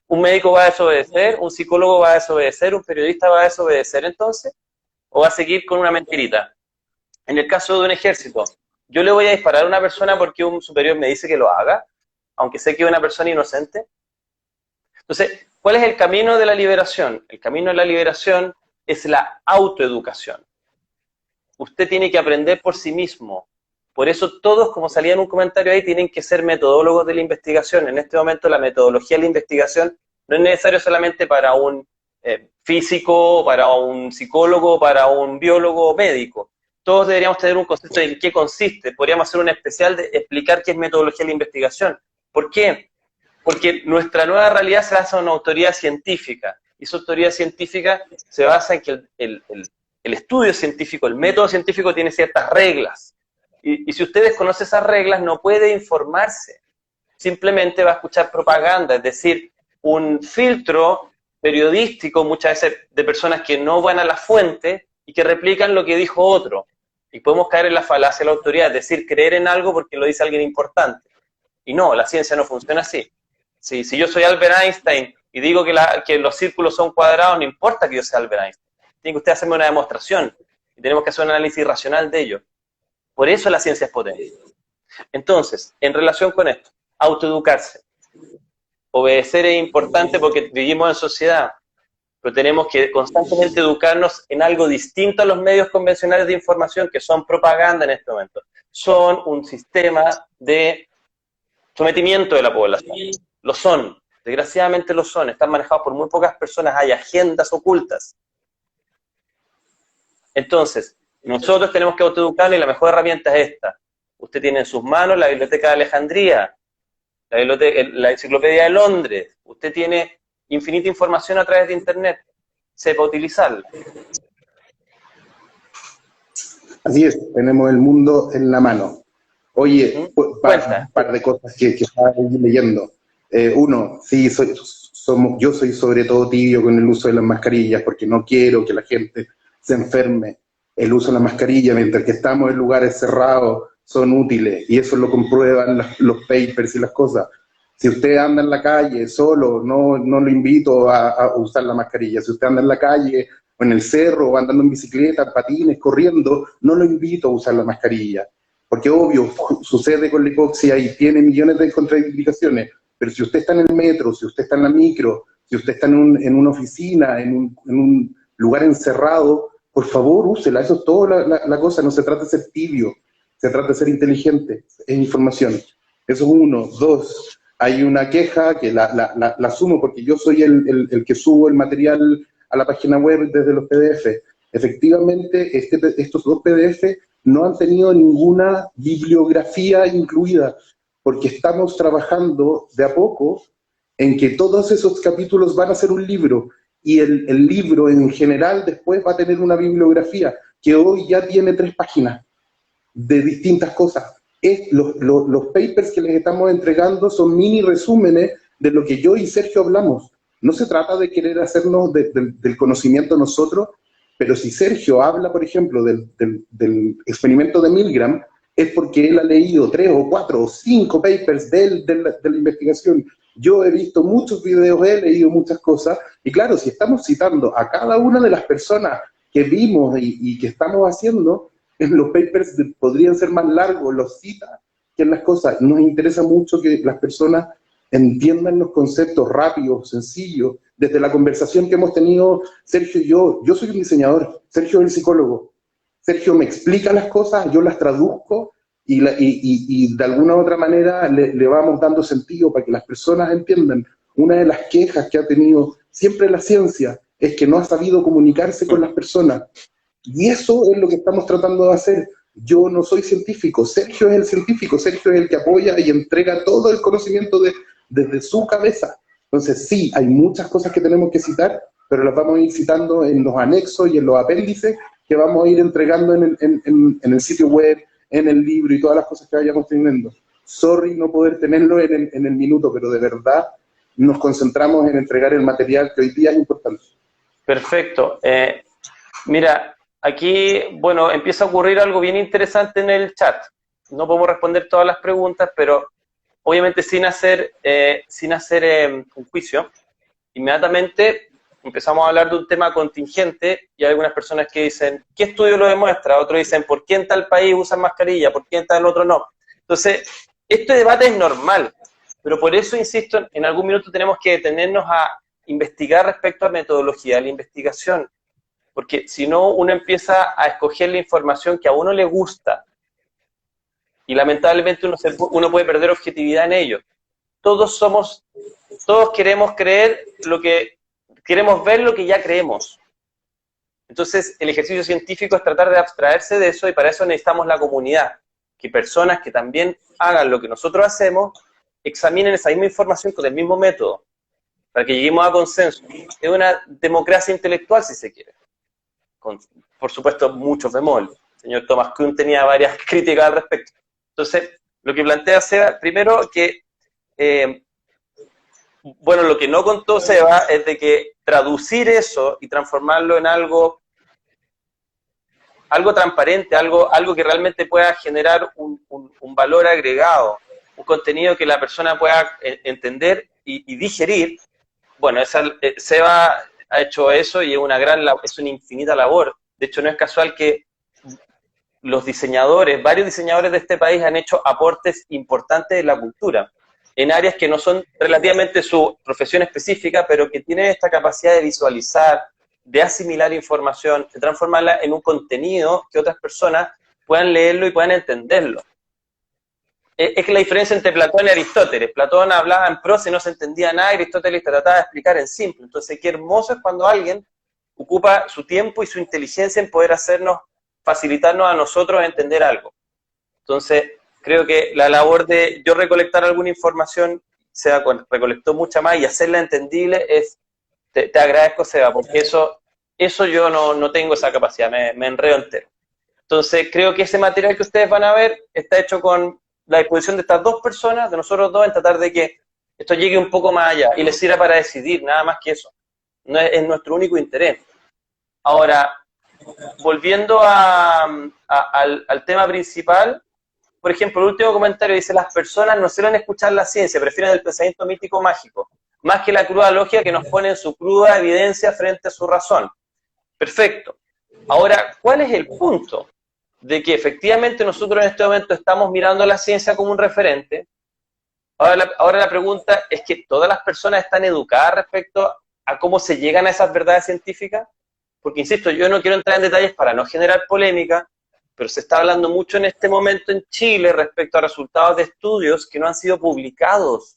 ¿Un médico va a desobedecer? ¿Un psicólogo va a desobedecer? ¿Un periodista va a desobedecer entonces? ¿O va a seguir con una mentirita? En el caso de un ejército, yo le voy a disparar a una persona porque un superior me dice que lo haga, aunque sé que es una persona inocente. Entonces, ¿cuál es el camino de la liberación? El camino de la liberación es la autoeducación. Usted tiene que aprender por sí mismo. Por eso todos, como salía en un comentario ahí, tienen que ser metodólogos de la investigación. En este momento la metodología de la investigación no es necesario solamente para un físico, para un psicólogo, para un biólogo o médico. Todos deberíamos tener un concepto de en qué consiste. Podríamos hacer un especial de explicar qué es metodología de la investigación. ¿Por qué? Porque nuestra nueva realidad se basa en una autoridad científica. Y esa autoridad científica se basa en que el estudio científico, el método científico tiene ciertas reglas. Y si usted desconoce esas reglas, no puede informarse. Simplemente va a escuchar propaganda, es decir, un filtro periodístico muchas veces de personas que no van a la fuente y que replican lo que dijo otro. Y podemos caer en la falacia de la autoridad, es decir, creer en algo porque lo dice alguien importante. Y no, la ciencia no funciona así. Si yo soy Albert Einstein y digo que los círculos son cuadrados, no importa que yo sea Albert Einstein. Tiene que usted hacerme una demostración y tenemos que hacer un análisis racional de ello. Por eso la ciencia es potente. Entonces, en relación con esto, autoeducarse. Obedecer es importante porque vivimos en sociedad, pero tenemos que constantemente educarnos en algo distinto a los medios convencionales de información, que son propaganda en este momento. Son un sistema de sometimiento de la población. Lo son, desgraciadamente lo son, están manejados por muy pocas personas, hay agendas ocultas. Entonces, nosotros tenemos que autoeducarnos y la mejor herramienta es esta. Usted tiene en sus manos la Biblioteca de Alejandría. la Enciclopedia de Londres. Usted tiene infinita información a través de Internet. Sepa utilizarla. Así es, tenemos el mundo en la mano. Oye, un par de cosas que estaba leyendo. Uno, sí, yo soy sobre todo tibio con el uso de las mascarillas porque no quiero que la gente se enferme. El uso de la mascarilla, mientras que estamos en lugares cerrados, son útiles y eso lo comprueban los papers y las cosas. Si usted anda en la calle solo, no lo invito a usar la mascarilla. Si usted anda en la calle o en el cerro o andando en bicicleta, patines, corriendo, no lo invito a usar la mascarilla. Porque obvio, sucede con la hipoxia y tiene millones de contraindicaciones, pero si usted está en el metro, si usted está en la micro, si usted está en una oficina, en un lugar encerrado, por favor, úsela. Eso es toda la cosa. No se trata de ser tibio, se trata de ser inteligente. Es información. Eso es uno. Dos, hay una queja que la asumo porque yo soy el que subo el material a la página web desde los PDF. Efectivamente, estos dos PDF no han tenido ninguna bibliografía incluida, porque estamos trabajando de a poco en que todos esos capítulos van a ser un libro, y el libro en general después va a tener una bibliografía, que hoy ya tiene 3 páginas de distintas cosas. Los papers que les estamos entregando son mini resúmenes de lo que yo y Sergio hablamos. No se trata de querer hacernos del conocimiento nosotros, pero si Sergio habla, por ejemplo, del experimento de Milgram, es porque él ha leído 3 o 4 o 5 papers de la investigación. Yo he visto muchos videos, he leído muchas cosas, y claro, si estamos citando a cada una de las personas que vimos y que estamos haciendo, en los papers podrían ser más largos, los cita, que en las cosas. Nos interesa mucho que las personas entiendan los conceptos rápidos, sencillos, desde la conversación que hemos tenido Sergio y yo. Yo soy un diseñador, Sergio es el psicólogo. Sergio me explica las cosas, yo las traduzco y de alguna u otra manera le vamos dando sentido para que las personas entiendan. Una de las quejas que ha tenido siempre la ciencia es que no ha sabido comunicarse con las personas. Y eso es lo que estamos tratando de hacer. Yo no soy científico, Sergio es el científico, Sergio es el que apoya y entrega todo el conocimiento desde su cabeza. Entonces sí, hay muchas cosas que tenemos que citar, pero las vamos a ir citando en los anexos y en los apéndices que vamos a ir entregando en el sitio web, en el libro y todas las cosas que vayamos teniendo. Sorry no poder tenerlo en el minuto, pero de verdad nos concentramos en entregar el material que hoy día es importante. Perfecto. Mira, aquí, bueno, empieza a ocurrir algo bien interesante en el chat. No podemos responder todas las preguntas, pero obviamente sin hacer un juicio. Inmediatamente empezamos a hablar de un tema contingente y hay algunas personas que dicen, ¿qué estudio lo demuestra? Otros dicen, ¿por qué en tal país usan mascarilla? ¿Por qué en tal otro no? Entonces, este debate es normal, pero por eso, insisto, en algún minuto tenemos que detenernos a investigar respecto a metodología de la investigación, porque si no, uno empieza a escoger la información que a uno le gusta y lamentablemente uno puede perder objetividad en ello. Todos queremos queremos ver lo que ya creemos. Entonces, el ejercicio científico es tratar de abstraerse de eso y para eso necesitamos la comunidad, que personas que también hagan lo que nosotros hacemos, examinen esa misma información con el mismo método, para que lleguemos a consenso. Es una democracia intelectual, si se quiere. Con, por supuesto, muchos bemoles. El señor Thomas Kuhn tenía varias críticas al respecto. Entonces, lo que plantea Seba, primero que, bueno, lo que no contó Seba es de que traducir eso y transformarlo en algo transparente, algo que realmente pueda generar un valor agregado, un contenido que la persona pueda entender y digerir. Bueno, Seba ha hecho eso y es una infinita labor. De hecho, no es casual que varios diseñadores de este país han hecho aportes importantes en la cultura, en áreas que no son relativamente su profesión específica, pero que tienen esta capacidad de visualizar, de asimilar información, de transformarla en un contenido que otras personas puedan leerlo y puedan entenderlo. Es que la diferencia entre Platón y Aristóteles. Platón hablaba en prosa y no se entendía nada, y Aristóteles trataba de explicar en simple. Entonces, qué hermoso es cuando alguien ocupa su tiempo y su inteligencia en poder facilitarnos a nosotros entender algo. Entonces, Creo que la labor de yo recolectar alguna información, Seba recolectó mucha más y hacerla entendible te agradezco, Seba, porque eso yo no tengo esa capacidad, me enredo entero. Entonces, creo que ese material que ustedes van a ver está hecho con la disposición de estas dos personas, de nosotros dos, en tratar de que esto llegue un poco más allá y les sirva para decidir, nada más que eso. No es nuestro único interés. Ahora, volviendo al tema principal, por ejemplo, el último comentario dice, las personas no suelen escuchar la ciencia, prefieren el pensamiento mítico mágico, más que la cruda lógica que nos pone en su cruda evidencia frente a su razón. Perfecto. Ahora, ¿cuál es el punto? De que efectivamente nosotros en este momento estamos mirando a la ciencia como un referente. Ahora la pregunta es que ¿todas las personas están educadas respecto a cómo se llegan a esas verdades científicas? Porque, insisto, yo no quiero entrar en detalles para no generar polémica, pero se está hablando mucho en este momento en Chile respecto a resultados de estudios que no han sido publicados.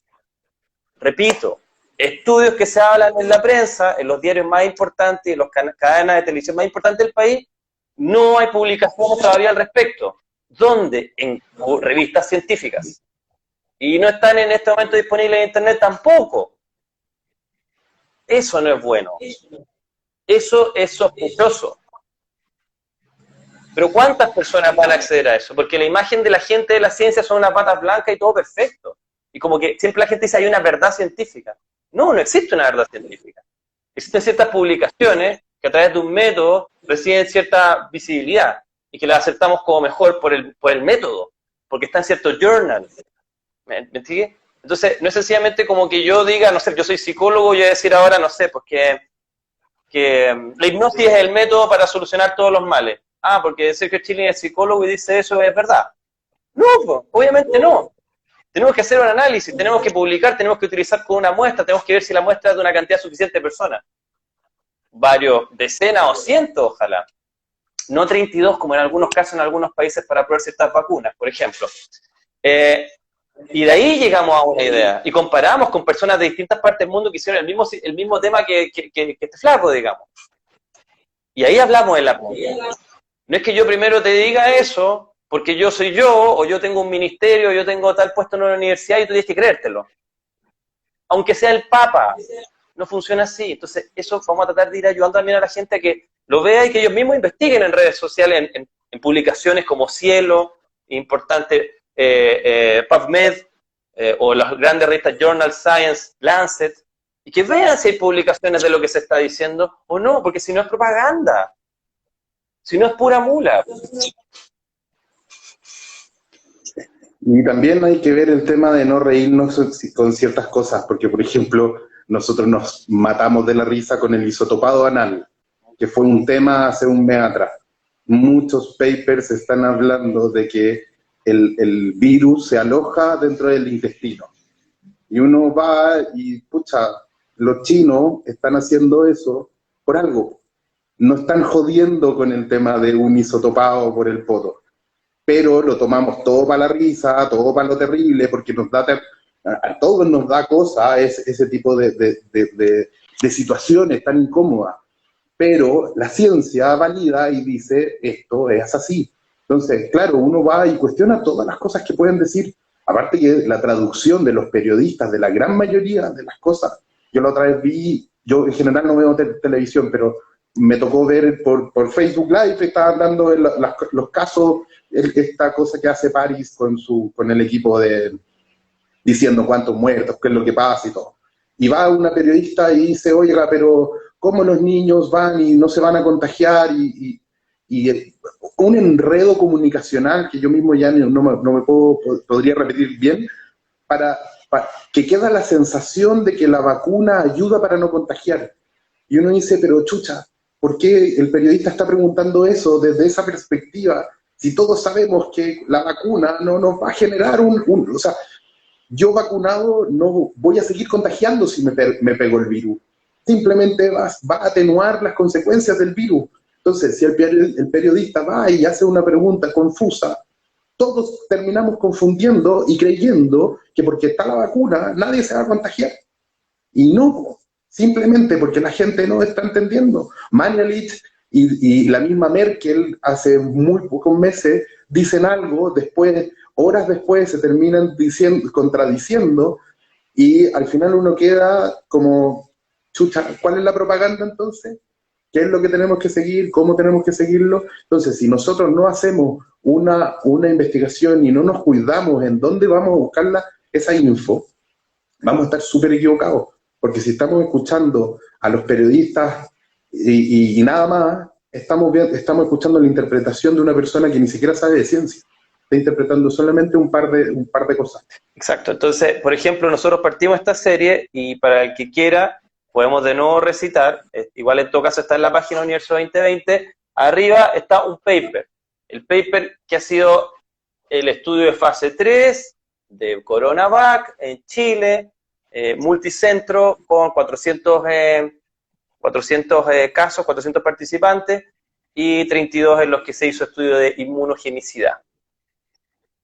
Repito, estudios que se hablan en la prensa, en los diarios más importantes y en las cadenas de televisión más importantes del país, no hay publicaciones todavía al respecto. ¿Dónde? En revistas científicas. Y no están en este momento disponibles en Internet tampoco. Eso no es bueno. Eso es sospechoso. Pero ¿cuántas personas van a acceder a eso? Porque la imagen de la gente de la ciencia son unas batas blancas y todo perfecto. Y como que siempre la gente dice, hay una verdad científica. No existe una verdad científica. Existen ciertas publicaciones que a través de un método reciben cierta visibilidad y que las aceptamos como mejor por el método, porque está en ciertos journals. ¿Me sigue? Entonces, no es sencillamente como que yo diga, no sé, yo soy psicólogo y voy a decir ahora, no sé, pues que la hipnosis es el método para solucionar todos los males. Ah, porque decir que Chile es psicólogo y dice eso es verdad. No, pues, obviamente no. Tenemos que hacer un análisis, tenemos que publicar, tenemos que utilizar con una muestra, tenemos que ver si la muestra es de una cantidad suficiente de personas. Varios, decenas o cientos, ojalá. No 32, como en algunos casos en algunos países para probar ciertas vacunas, por ejemplo. Y de ahí llegamos a una idea. Y comparamos con personas de distintas partes del mundo que hicieron el mismo tema que este flaco, digamos. Y ahí hablamos de la pregunta. No es que yo primero te diga eso, porque yo soy yo, o yo tengo un ministerio, o yo tengo tal puesto en una universidad y tú tienes que creértelo. Aunque sea el Papa, no funciona así. Entonces, eso vamos a tratar de ir ayudando también a la gente a que lo vea y que ellos mismos investiguen en redes sociales, en publicaciones como Cielo, importante PubMed, o las grandes revistas Journal Science, Lancet, y que vean si hay publicaciones de lo que se está diciendo o no, porque si no es propaganda. Si no es pura mula. Y también hay que ver el tema de no reírnos con ciertas cosas, porque, por ejemplo, nosotros nos matamos de la risa con el isotopado anal, que fue un tema hace un mes atrás. Muchos papers están hablando de que el virus se aloja dentro del intestino. Y uno va y, pucha, los chinos están haciendo eso por algo. No están jodiendo con el tema de un isotopado por el poto, pero lo tomamos todo para la risa, todo para lo terrible, porque a todos nos da cosa ese tipo de situaciones tan incómodas. Pero la ciencia valida y dice, esto es así. Entonces, claro, uno va y cuestiona todas las cosas que pueden decir, aparte que la traducción de los periodistas de la gran mayoría de las cosas, yo la otra vez vi, yo en general no veo televisión, pero me tocó ver por Facebook Live, estaban dando los casos, esta cosa que hace París con el equipo diciendo cuántos muertos, qué es lo que pasa y todo. Y va una periodista y dice, oiga, pero ¿cómo los niños van y no se van a contagiar? Y un enredo comunicacional que yo mismo ya no me podría repetir bien, para que queda la sensación de que la vacuna ayuda para no contagiar. Y uno dice, pero chucha, ¿por qué el periodista está preguntando eso desde esa perspectiva? Si todos sabemos que la vacuna no nos va a generar o sea, yo vacunado no voy a seguir contagiando si me pego el virus. Simplemente va a atenuar las consecuencias del virus. Entonces, si el periodista va y hace una pregunta confusa, todos terminamos confundiendo y creyendo que porque está la vacuna nadie se va a contagiar. Y no, simplemente porque la gente no está entendiendo. Mañalich y la misma Merkel hace muy pocos meses dicen algo, después, horas después se terminan contradiciendo, y al final uno queda como, chucha, ¿cuál es la propaganda entonces? ¿Qué es lo que tenemos que seguir? ¿Cómo tenemos que seguirlo? Entonces, si nosotros no hacemos una investigación y no nos cuidamos en dónde vamos a buscar esa info, vamos a estar súper equivocados. Porque si estamos escuchando a los periodistas y nada más, estamos escuchando la interpretación de una persona que ni siquiera sabe de ciencia. Está interpretando solamente un par de cosas. Exacto. Entonces, por ejemplo, nosotros partimos esta serie y para el que quiera, podemos de nuevo recitar, igual en todo caso está en la página Universo 2020, arriba está un paper. El paper que ha sido el estudio de fase 3 de CoronaVac en Chile, multicentro con 400 casos, 400 participantes y 32 en los que se hizo estudio de inmunogenicidad.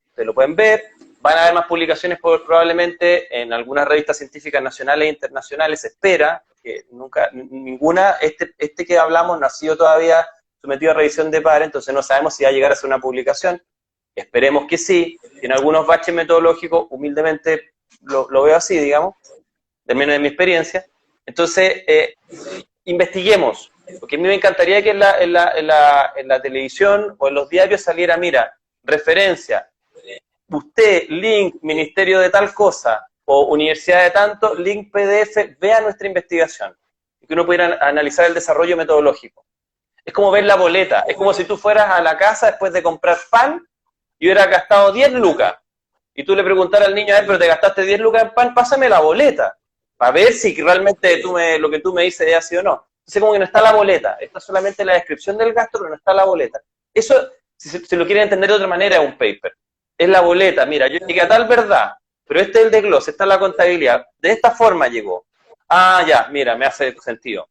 Ustedes lo pueden ver. Van a haber más publicaciones probablemente en algunas revistas científicas nacionales e internacionales, se espera, que ninguna, este que hablamos no ha sido todavía sometido a revisión de pares, entonces no sabemos si va a llegar a ser una publicación, esperemos que sí, en algunos baches metodológicos, humildemente lo veo así, digamos, de menos de mi experiencia, entonces investiguemos, porque a mí me encantaría que en la televisión o en los diarios saliera, mira, referencia, usted, link, ministerio de tal cosa, o universidad de tanto, link PDF, vea nuestra investigación. Y que uno pudiera analizar el desarrollo metodológico. Es como ver la boleta. Es como si tú fueras a la casa después de comprar pan y hubieras gastado 10 lucas. Y tú le preguntaras al niño, a ver, pero te gastaste 10 lucas en pan, pásame la boleta. Para ver si realmente lo que tú me dices es así o no. Entonces como que no está la boleta. Está solamente la descripción del gasto, pero no está la boleta. Eso, si lo quieren entender de otra manera, es un paper. Es la boleta, mira, yo llegué a tal verdad, pero este es el desglose, esta es la contabilidad, de esta forma llegó. Ah, ya, mira, me hace sentido.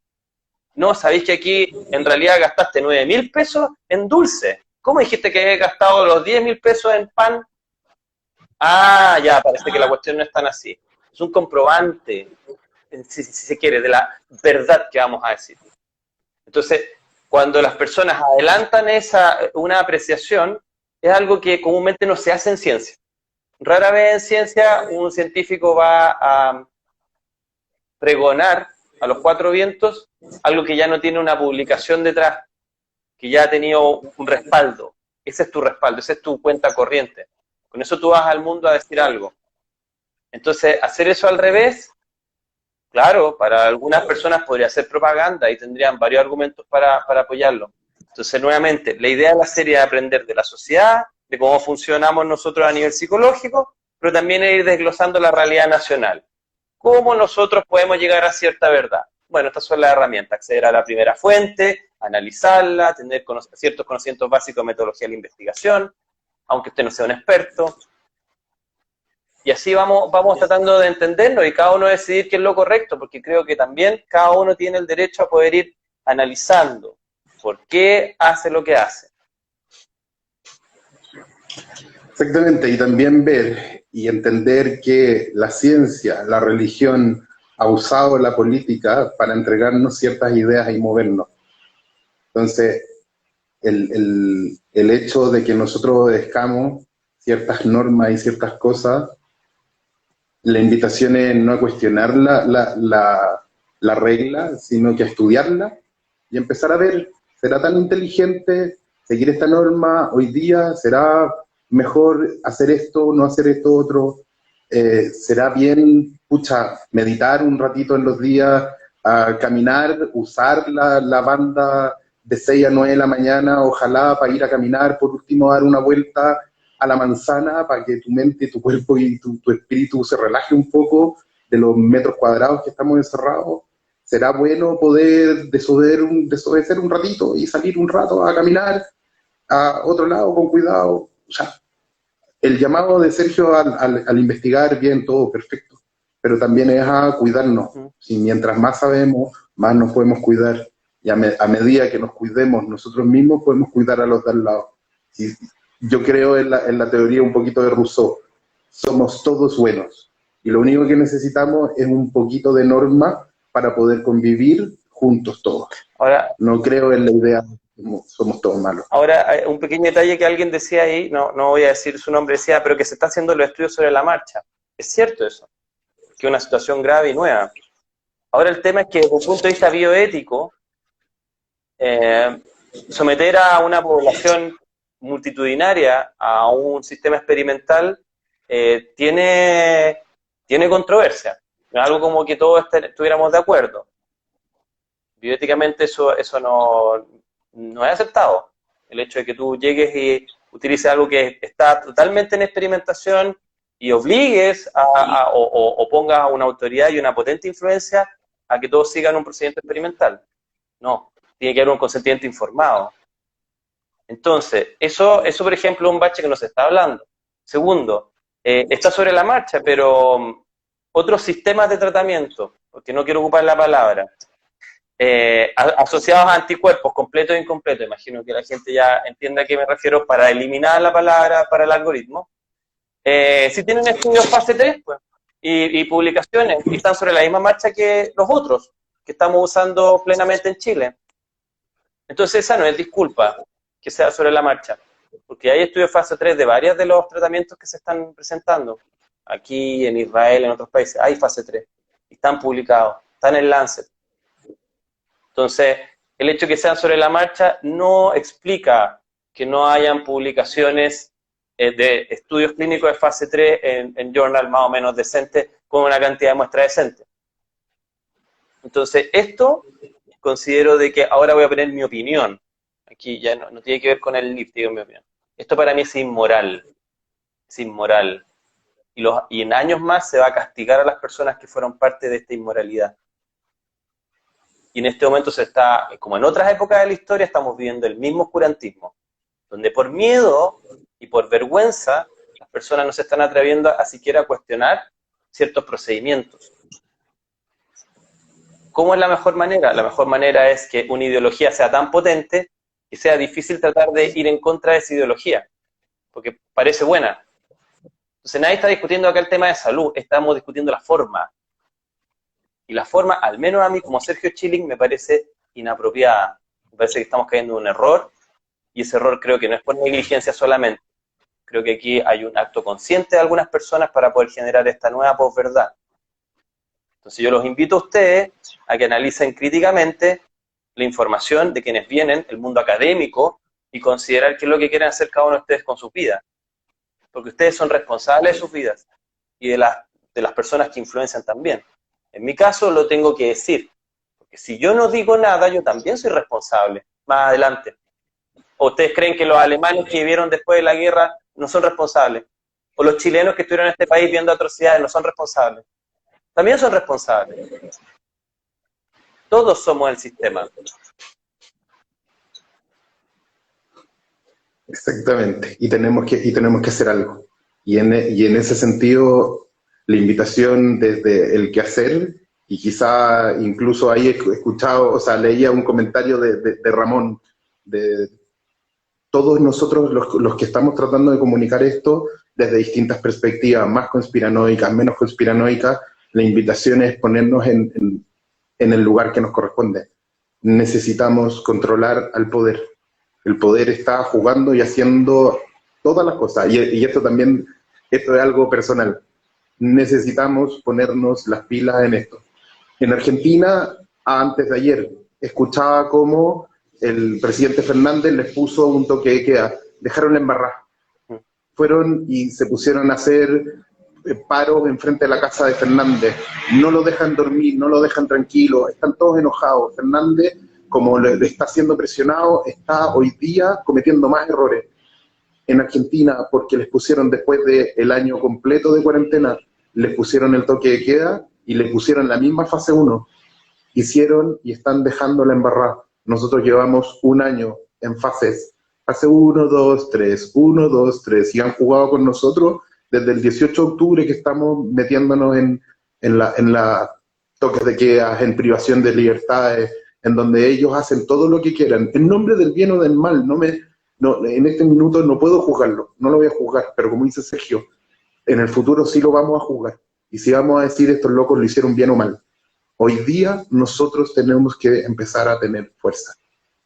No, sabéis que aquí en realidad gastaste 9.000 pesos en dulce. ¿Cómo dijiste que he gastado los 10.000 pesos en pan? Ah, ya, parece que la cuestión no es tan así. Es un comprobante, si se quiere, de la verdad que vamos a decir. Entonces, cuando las personas adelantan una apreciación, es algo que comúnmente no se hace en ciencia. Rara vez en ciencia un científico va a pregonar a los cuatro vientos algo que ya no tiene una publicación detrás, que ya ha tenido un respaldo. Ese es tu respaldo, esa es tu cuenta corriente. Con eso tú vas al mundo a decir algo. Entonces, hacer eso al revés, claro, para algunas personas podría ser propaganda y tendrían varios argumentos para apoyarlo. Entonces, nuevamente, la idea de la serie es aprender de la sociedad, de cómo funcionamos nosotros a nivel psicológico, pero también es ir desglosando la realidad nacional. ¿Cómo nosotros podemos llegar a cierta verdad? Bueno, estas son las herramientas, acceder a la primera fuente, analizarla, tener ciertos conocimientos básicos de metodología de la investigación, aunque usted no sea un experto. Y así vamos tratando de entendernos y cada uno decidir qué es lo correcto, porque creo que también cada uno tiene el derecho a poder ir analizando por qué hace lo que hace. Exactamente, y también ver y entender que la ciencia, la religión, ha usado la política para entregarnos ciertas ideas y movernos. Entonces, el hecho de que nosotros obedezcamos ciertas normas y ciertas cosas, la invitación es no a cuestionar la regla, sino que a estudiarla y empezar a ver, ¿será tan inteligente seguir esta norma hoy día? ¿Será mejor hacer esto, no hacer esto otro? ¿Será bien, meditar un ratito en los días, caminar, usar la banda de 6 a 9 de la mañana, ojalá para ir a caminar, por último dar una vuelta a la manzana para que tu mente, tu cuerpo y tu espíritu se relaje un poco de los metros cuadrados que estamos encerrados? ¿Será bueno poder desobedecer un ratito y salir un rato a caminar a otro lado con cuidado? O sea, el llamado de Sergio al investigar, bien, todo perfecto, pero también es a cuidarnos. Si mientras más sabemos, más nos podemos cuidar. Y a medida que nos cuidemos nosotros mismos, podemos cuidar a los de al lado. Y yo creo en la teoría un poquito de Rousseau. Somos todos buenos. Y lo único que necesitamos es un poquito de norma para poder convivir juntos todos. Ahora, no creo en la idea somos todos malos. Ahora, un pequeño detalle que alguien decía ahí, no voy a decir su nombre, decía, pero que se está haciendo los estudios sobre la marcha. Es cierto eso, que es una situación grave y nueva. Ahora el tema es que desde un punto de vista bioético, someter a una población multitudinaria a un sistema experimental tiene controversia. No es algo como que todos estuviéramos de acuerdo. Bioéticamente eso no es aceptado. El hecho de que tú llegues y utilices algo que está totalmente en experimentación y obligues o pongas a una autoridad y una potente influencia a que todos sigan un procedimiento experimental. No, tiene que haber un consentimiento informado. Entonces, eso por ejemplo, es un bache que nos está hablando. Segundo, está sobre la marcha, pero otros sistemas de tratamiento, porque no quiero ocupar la palabra, asociados a anticuerpos, completos e incompletos, imagino que la gente ya entienda a qué me refiero para eliminar la palabra para el algoritmo, si tienen estudios fase 3 pues, y publicaciones, y están sobre la misma marcha que los otros, que estamos usando plenamente en Chile. Entonces esa no es disculpa que sea sobre la marcha, porque hay estudios fase 3 de varios de los tratamientos que se están presentando, aquí en Israel, en otros países, hay fase 3, y están publicados, están en Lancet. Entonces, el hecho de que sean sobre la marcha no explica que no hayan publicaciones de estudios clínicos de fase 3 en journal más o menos decentes, con una cantidad de muestra decente. Entonces, esto considero de que ahora voy a poner mi opinión. Aquí ya no tiene que ver con el LIF, digo mi opinión. Esto para mí es inmoral. Es inmoral. Y en años más se va a castigar a las personas que fueron parte de esta inmoralidad. Y en este momento se está, como en otras épocas de la historia, estamos viviendo el mismo oscurantismo, donde por miedo y por vergüenza las personas no se están atreviendo a siquiera cuestionar ciertos procedimientos. ¿Cómo es la mejor manera? La mejor manera es que una ideología sea tan potente que sea difícil tratar de ir en contra de esa ideología, porque parece buena. Entonces nadie está discutiendo acá el tema de salud, estamos discutiendo la forma. Y la forma, al menos a mí como Sergio Chilling, me parece inapropiada. Me parece que estamos cayendo en un error, y ese error creo que no es por negligencia solamente. Creo que aquí hay un acto consciente de algunas personas para poder generar esta nueva posverdad. Entonces yo los invito a ustedes a que analicen críticamente la información de quienes vienen, el mundo académico, y considerar qué es lo que quieren hacer cada uno de ustedes con sus vidas. Porque ustedes son responsables de sus vidas y de las personas que influencian también. En mi caso lo tengo que decir, porque si yo no digo nada, yo también soy responsable, más adelante. ¿O ustedes creen que los alemanes que vivieron después de la guerra no son responsables? ¿O los chilenos que estuvieron en este país viendo atrocidades no son responsables? También son responsables. Todos somos el sistema. Exactamente, y tenemos que hacer algo. Y en ese sentido, la invitación desde el quehacer, y quizá incluso ahí he escuchado, o sea, leía un comentario de Ramón, de todos nosotros los que estamos tratando de comunicar esto desde distintas perspectivas, más conspiranoicas, menos conspiranoicas, la invitación es ponernos en el lugar que nos corresponde. Necesitamos controlar al poder. El poder está jugando y haciendo todas las cosas, y esto también, esto es algo personal. Necesitamos ponernos las pilas en esto. En Argentina, antes de ayer, escuchaba cómo el presidente Fernández les puso un toque de queda, dejaron la embarrada. Fueron y se pusieron a hacer paros enfrente de la casa de Fernández. No lo dejan dormir, no lo dejan tranquilo, están todos enojados. Fernández, como le está siendo presionado, está hoy día cometiendo más errores. En Argentina, porque les pusieron después del año completo de cuarentena, les pusieron el toque de queda y les pusieron la misma fase 1. Hicieron y están dejando la embarrada. Nosotros llevamos un año en fases. Fase 1, 2, 3, 1, 2, 3. Y han jugado con nosotros desde el 18 de octubre que estamos metiéndonos en la toques de queda, en privación de libertades, en donde ellos hacen todo lo que quieran, en nombre del bien o del mal. En este minuto no puedo juzgarlo, no lo voy a juzgar, pero como dice Sergio, en el futuro sí lo vamos a juzgar. Y si vamos a decir estos locos lo hicieron bien o mal. Hoy día nosotros tenemos que empezar a tener fuerza.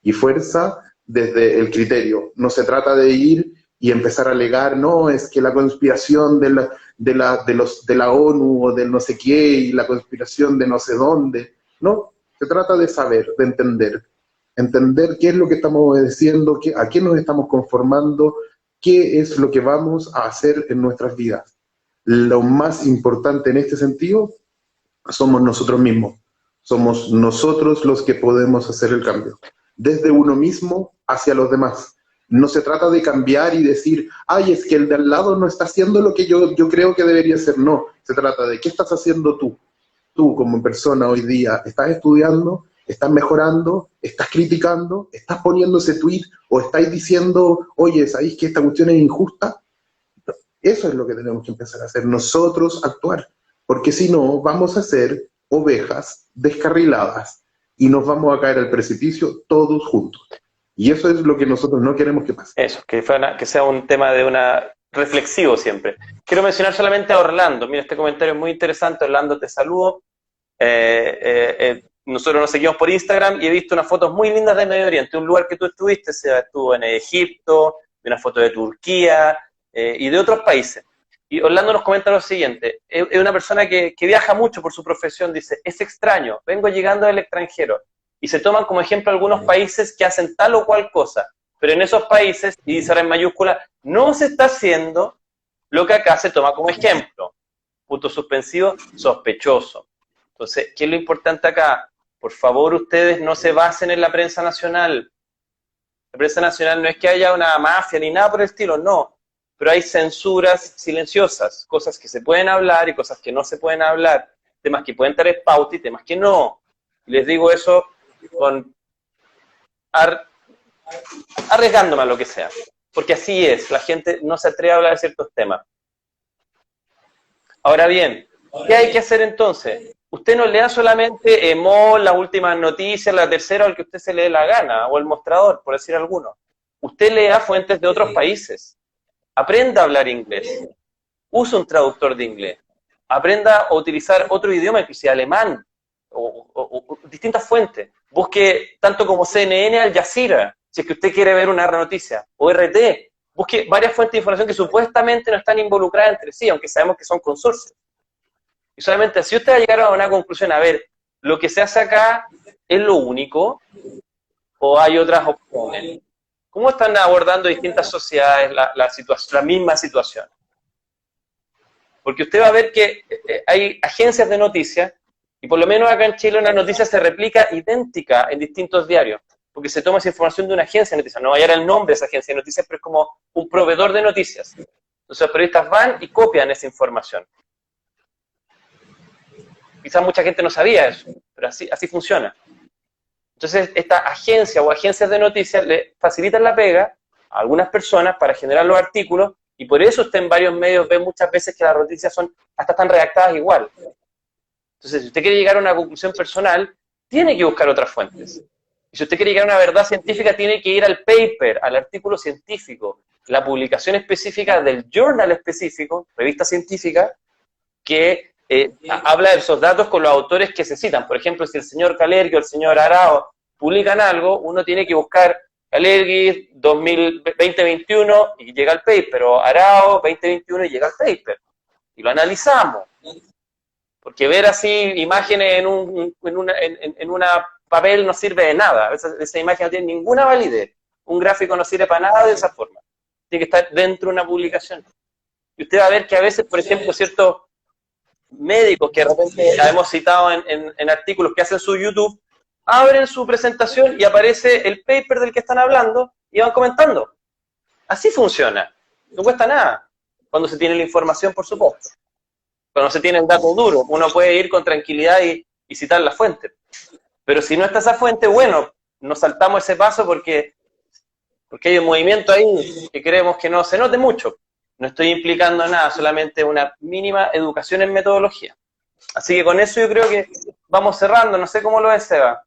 Y fuerza desde el criterio. No se trata de ir y empezar a alegar, no, es que la conspiración de la ONU o del no sé qué y la conspiración de no sé dónde. No, se trata de saber, de entender qué es lo que estamos obedeciendo, a qué nos estamos conformando, qué es lo que vamos a hacer en nuestras vidas. Lo más importante en este sentido somos nosotros mismos. Somos nosotros los que podemos hacer el cambio, desde uno mismo hacia los demás. No se trata de cambiar y decir, ay, es que el de al lado no está haciendo lo que yo creo que debería hacer. No, se trata de qué estás haciendo tú. Tú como persona hoy día, ¿estás estudiando? ¿Estás mejorando? ¿Estás criticando? ¿Estás poniendo ese tweet? ¿O estáis diciendo, oye, ¿sabéis que esta cuestión es injusta? Eso es lo que tenemos que empezar a hacer, nosotros actuar. Porque si no, vamos a ser ovejas descarriladas y nos vamos a caer al precipicio todos juntos. Y eso es lo que nosotros no queremos que pase. Eso, que sea un tema de una reflexivo siempre. Quiero mencionar solamente a Orlando. Mira, este comentario es muy interesante. Orlando, te saludo. Nosotros nos seguimos por Instagram y he visto unas fotos muy lindas de Medio Oriente, un lugar que tú estuviste, estuvo en Egipto, una foto de Turquía y de otros países. Y Orlando nos comenta lo siguiente, es una persona que viaja mucho por su profesión, dice, es extraño, vengo llegando del extranjero, y se toman como ejemplo algunos países que hacen tal o cual cosa, pero en esos países, y dice ahora en mayúscula, no se está haciendo lo que acá se toma como ejemplo. Punto suspensivo, sospechoso. Entonces, ¿qué es lo importante acá? Por favor, ustedes no se basen en la prensa nacional. La prensa nacional no es que haya una mafia ni nada por el estilo, no. Pero hay censuras silenciosas, cosas que se pueden hablar y cosas que no se pueden hablar, temas que pueden tener pauta y temas que no. Y les digo eso con arriesgándome a lo que sea. Porque así es, la gente no se atreve a hablar de ciertos temas. Ahora bien, ¿qué hay que hacer entonces? Usted no lea solamente EMOL, las últimas noticias, la tercera o el que usted se le dé la gana, o el mostrador, por decir alguno. Usted lea fuentes de otros países. Aprenda a hablar inglés. Use un traductor de inglés. Aprenda a utilizar otro idioma, que sea alemán, o distintas fuentes. Busque tanto como CNN, Al Jazeera, si es que usted quiere ver una noticia, o RT. Busque varias fuentes de información que supuestamente no están involucradas entre sí, aunque sabemos que son consorcios. Y solamente así usted va a llegar a una conclusión, a ver, ¿lo que se hace acá es lo único o hay otras opciones? ¿Cómo están abordando distintas sociedades la misma situación? Porque usted va a ver que hay agencias de noticias, y por lo menos acá en Chile una noticia se replica idéntica en distintos diarios, porque se toma esa información de una agencia de noticias. No voy a dar el nombre de esa agencia de noticias, pero es como un proveedor de noticias. Entonces los periodistas van y copian esa información. Quizás mucha gente no sabía eso, pero así funciona. Entonces, esta agencia o agencias de noticias le facilitan la pega a algunas personas para generar los artículos, y por eso usted en varios medios ve muchas veces que las noticias hasta están redactadas igual. Entonces, si usted quiere llegar a una conclusión personal, tiene que buscar otras fuentes. Y si usted quiere llegar a una verdad científica, tiene que ir al paper, al artículo científico, la publicación específica del journal específico, revista científica, que habla de esos datos con los autores que se citan. Por ejemplo, si el señor Kalergi o el señor Arao publican algo, uno tiene que buscar Kalergi 2021 y llega al paper, o Arao 2021 y llega al paper. Y lo analizamos. Porque ver así imágenes en una papel no sirve de nada. Esa imagen no tiene ninguna validez. Un gráfico no sirve para nada de esa forma. Tiene que estar dentro de una publicación. Y usted va a ver que a veces, por ejemplo, ciertos médicos que de repente hemos citado en artículos que hacen su YouTube, abren su presentación y aparece el paper del que están hablando y van comentando. Así funciona. No cuesta nada. Cuando se tiene la información, por supuesto. Cuando se tiene el dato duro, uno puede ir con tranquilidad y citar la fuente. Pero si no está esa fuente, bueno, nos saltamos ese paso porque hay un movimiento ahí que queremos que no se note mucho. No estoy implicando nada, solamente una mínima educación en metodología. Así que con eso yo creo que vamos cerrando. No sé cómo lo ves, Seba.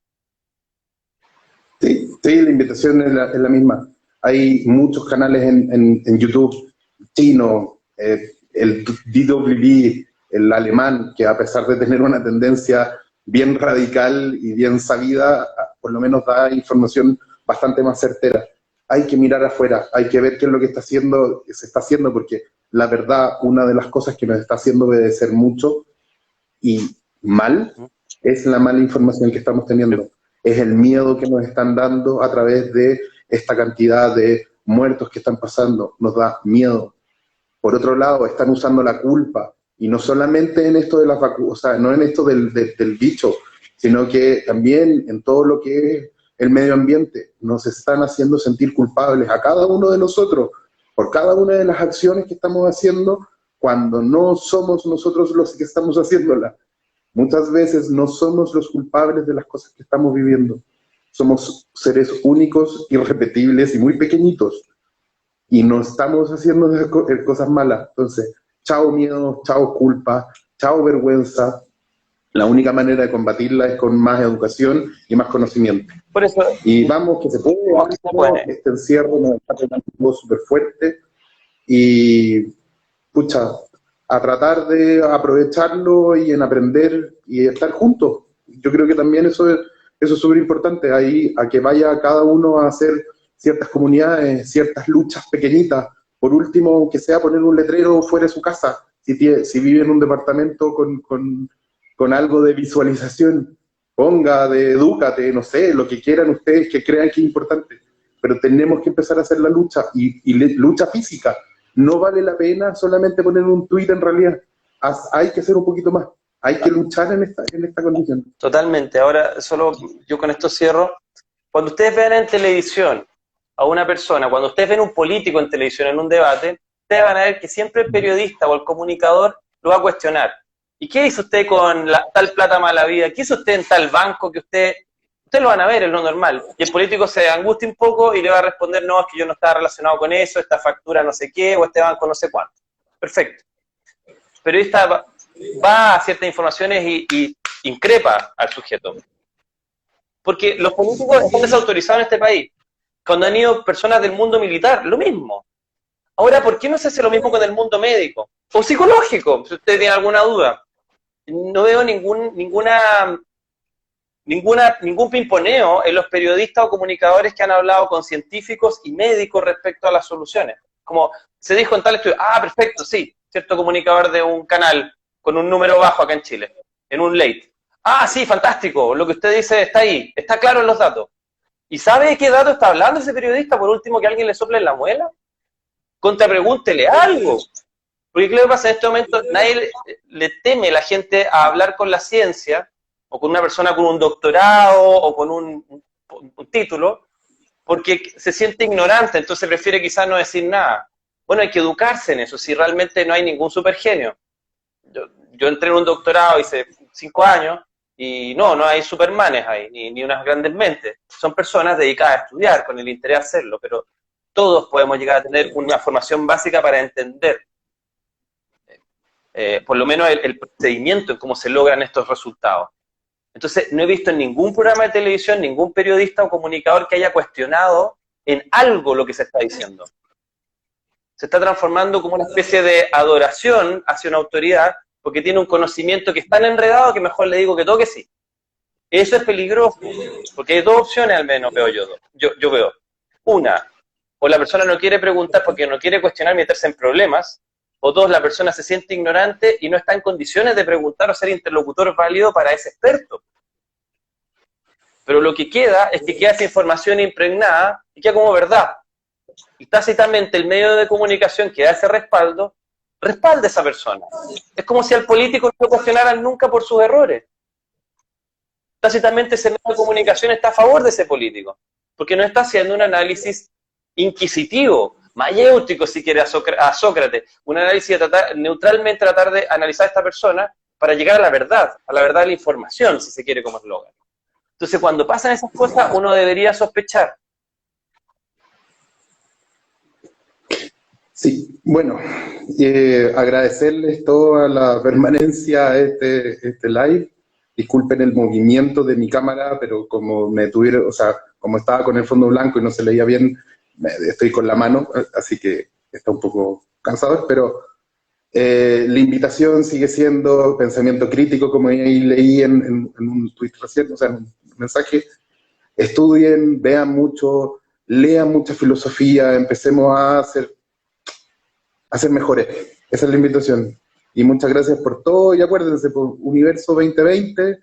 Sí, la invitación es la misma. Hay muchos canales en YouTube, chino, el DWB, el alemán, que a pesar de tener una tendencia bien radical y bien sabida, por lo menos da información bastante más certera. Hay que mirar afuera, hay que ver qué es lo que se está haciendo, porque la verdad, una de las cosas que nos está haciendo obedecer mucho y mal es la mala información que estamos teniendo. Es el miedo que nos están dando a través de esta cantidad de muertos que están pasando. Nos da miedo. Por otro lado, están usando la culpa, y no solamente en esto de las vacunas, o sea, no en esto del bicho, sino que también en todo lo que es el medio ambiente. Nos están haciendo sentir culpables a cada uno de nosotros por cada una de las acciones que estamos haciendo, cuando no somos nosotros los que estamos haciéndolas. Muchas veces no somos los culpables de las cosas que estamos viviendo. Somos seres únicos, irrepetibles y muy pequeñitos. Y no estamos haciendo cosas malas. Entonces, chao miedo, chao culpa, chao vergüenza. La única manera de combatirla es con más educación y más conocimiento. Por eso, Y vamos, que se puede. Este encierro nos está pegando súper fuerte. Y, pucha, a tratar de aprovecharlo y en aprender y estar juntos. Yo creo que también eso es súper importante, ahí a que vaya cada uno a hacer ciertas comunidades, ciertas luchas pequeñitas. Por último, aunque sea poner un letrero fuera de su casa, si vive en un departamento con algo de visualización, ponga de edúcate, no sé, lo que quieran ustedes que crean que es importante. Pero tenemos que empezar a hacer la lucha, y lucha física. No vale la pena solamente poner un tuit en realidad. Hay que hacer un poquito más. Hay que luchar en esta condición. totalmente. Ahora, solo yo con esto cierro. Cuando ustedes vean en televisión a una persona, cuando ustedes ven un político en televisión en un debate, ustedes van a ver que siempre el periodista o el comunicador lo va a cuestionar. ¿Y qué hizo usted con tal plata mala vida? ¿Qué hizo usted en tal banco que ustedes lo van a ver, es lo normal? Y el político se angustia un poco y le va a responder, no, es que yo no estaba relacionado con eso, esta factura no sé qué, o este banco no sé cuánto. Perfecto. El periodista va a ciertas informaciones y increpa al sujeto. Porque los políticos están desautorizados en este país. Cuando han ido personas del mundo militar, lo mismo. Ahora, ¿por qué no se hace lo mismo con el mundo médico? O psicológico, si usted tiene alguna duda. No veo ningún pimponeo en los periodistas o comunicadores que han hablado con científicos y médicos respecto a las soluciones. Como se dijo en tal estudio, perfecto, sí, cierto comunicador de un canal con un número bajo acá en Chile, en un late. Sí, fantástico, lo que usted dice está ahí, está claro en los datos. ¿Y sabe de qué dato está hablando ese periodista? Por último, que alguien le sople en la muela. Contrapregúntele algo. Porque ¿qué le pasa en este momento? Nadie le teme la gente a hablar con la ciencia, o con una persona con un doctorado, o con un título, porque se siente ignorante, entonces prefiere quizás no decir nada. Bueno, hay que educarse en eso, si realmente no hay ningún supergenio. Yo entré en un doctorado, hice 5 años, y no hay supermanes ahí, ni unas grandes mentes. Son personas dedicadas a estudiar, con el interés de hacerlo, pero todos podemos llegar a tener una formación básica para entender, por lo menos el procedimiento en cómo se logran estos resultados. Entonces, no he visto en ningún programa de televisión, ningún periodista o comunicador que haya cuestionado en algo lo que se está diciendo. Se está transformando como una especie de adoración hacia una autoridad, porque tiene un conocimiento que es tan enredado que mejor le digo que todo que sí. Eso es peligroso, porque hay dos opciones al menos, veo yo veo. Una, o la persona no quiere preguntar porque no quiere cuestionar y meterse en problemas, o dos, la persona se siente ignorante y no está en condiciones de preguntar o ser interlocutor válido para ese experto. Pero lo que queda es que queda esa información impregnada y queda como verdad. Y tácitamente el medio de comunicación que da ese respaldo, respalda a esa persona. Es como si al político no lo cuestionaran nunca por sus errores. Tácitamente ese medio de comunicación está a favor de ese político, porque no está haciendo un análisis inquisitivo, mayéutico si quiere a Sócrates, un análisis de neutralmente tratar de analizar a esta persona para llegar a la verdad de la información, si se quiere como eslogan. Entonces, cuando pasan esas cosas, uno debería sospechar. Sí, bueno, agradecerles toda la permanencia a este live. Disculpen el movimiento de mi cámara, pero como como estaba con el fondo blanco y no se leía bien, estoy con la mano, así que está un poco cansado, pero la invitación sigue siendo pensamiento crítico, como ahí leí en un tweet recién, o sea, en un mensaje. estudien, vean mucho, lean mucha filosofía, empecemos a ser mejores. Esa es la invitación. Y muchas gracias por todo, y acuérdense, por Universo 2020,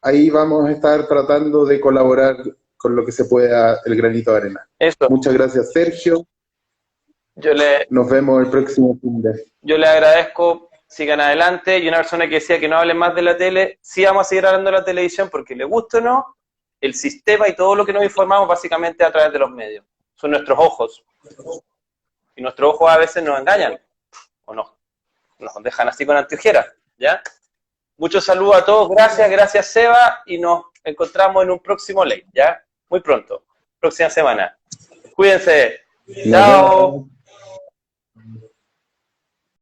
ahí vamos a estar tratando de colaborar con lo que se pueda, el granito de arena. Eso. Muchas gracias, Sergio. Nos vemos el próximo fin de. Yo le agradezco, sigan adelante. Y una persona que decía que no hable más de la tele, sí vamos a seguir hablando de la televisión porque le gusta o no, el sistema y todo lo que nos informamos básicamente a través de los medios. Son nuestros ojos. Y nuestros ojos a veces nos engañan, o nos dejan así con anteojeras, ¿ya? Muchos saludos a todos, gracias Seba, y nos encontramos en un próximo ley, ¿ya? Muy pronto, próxima semana. Cuídense. Chao.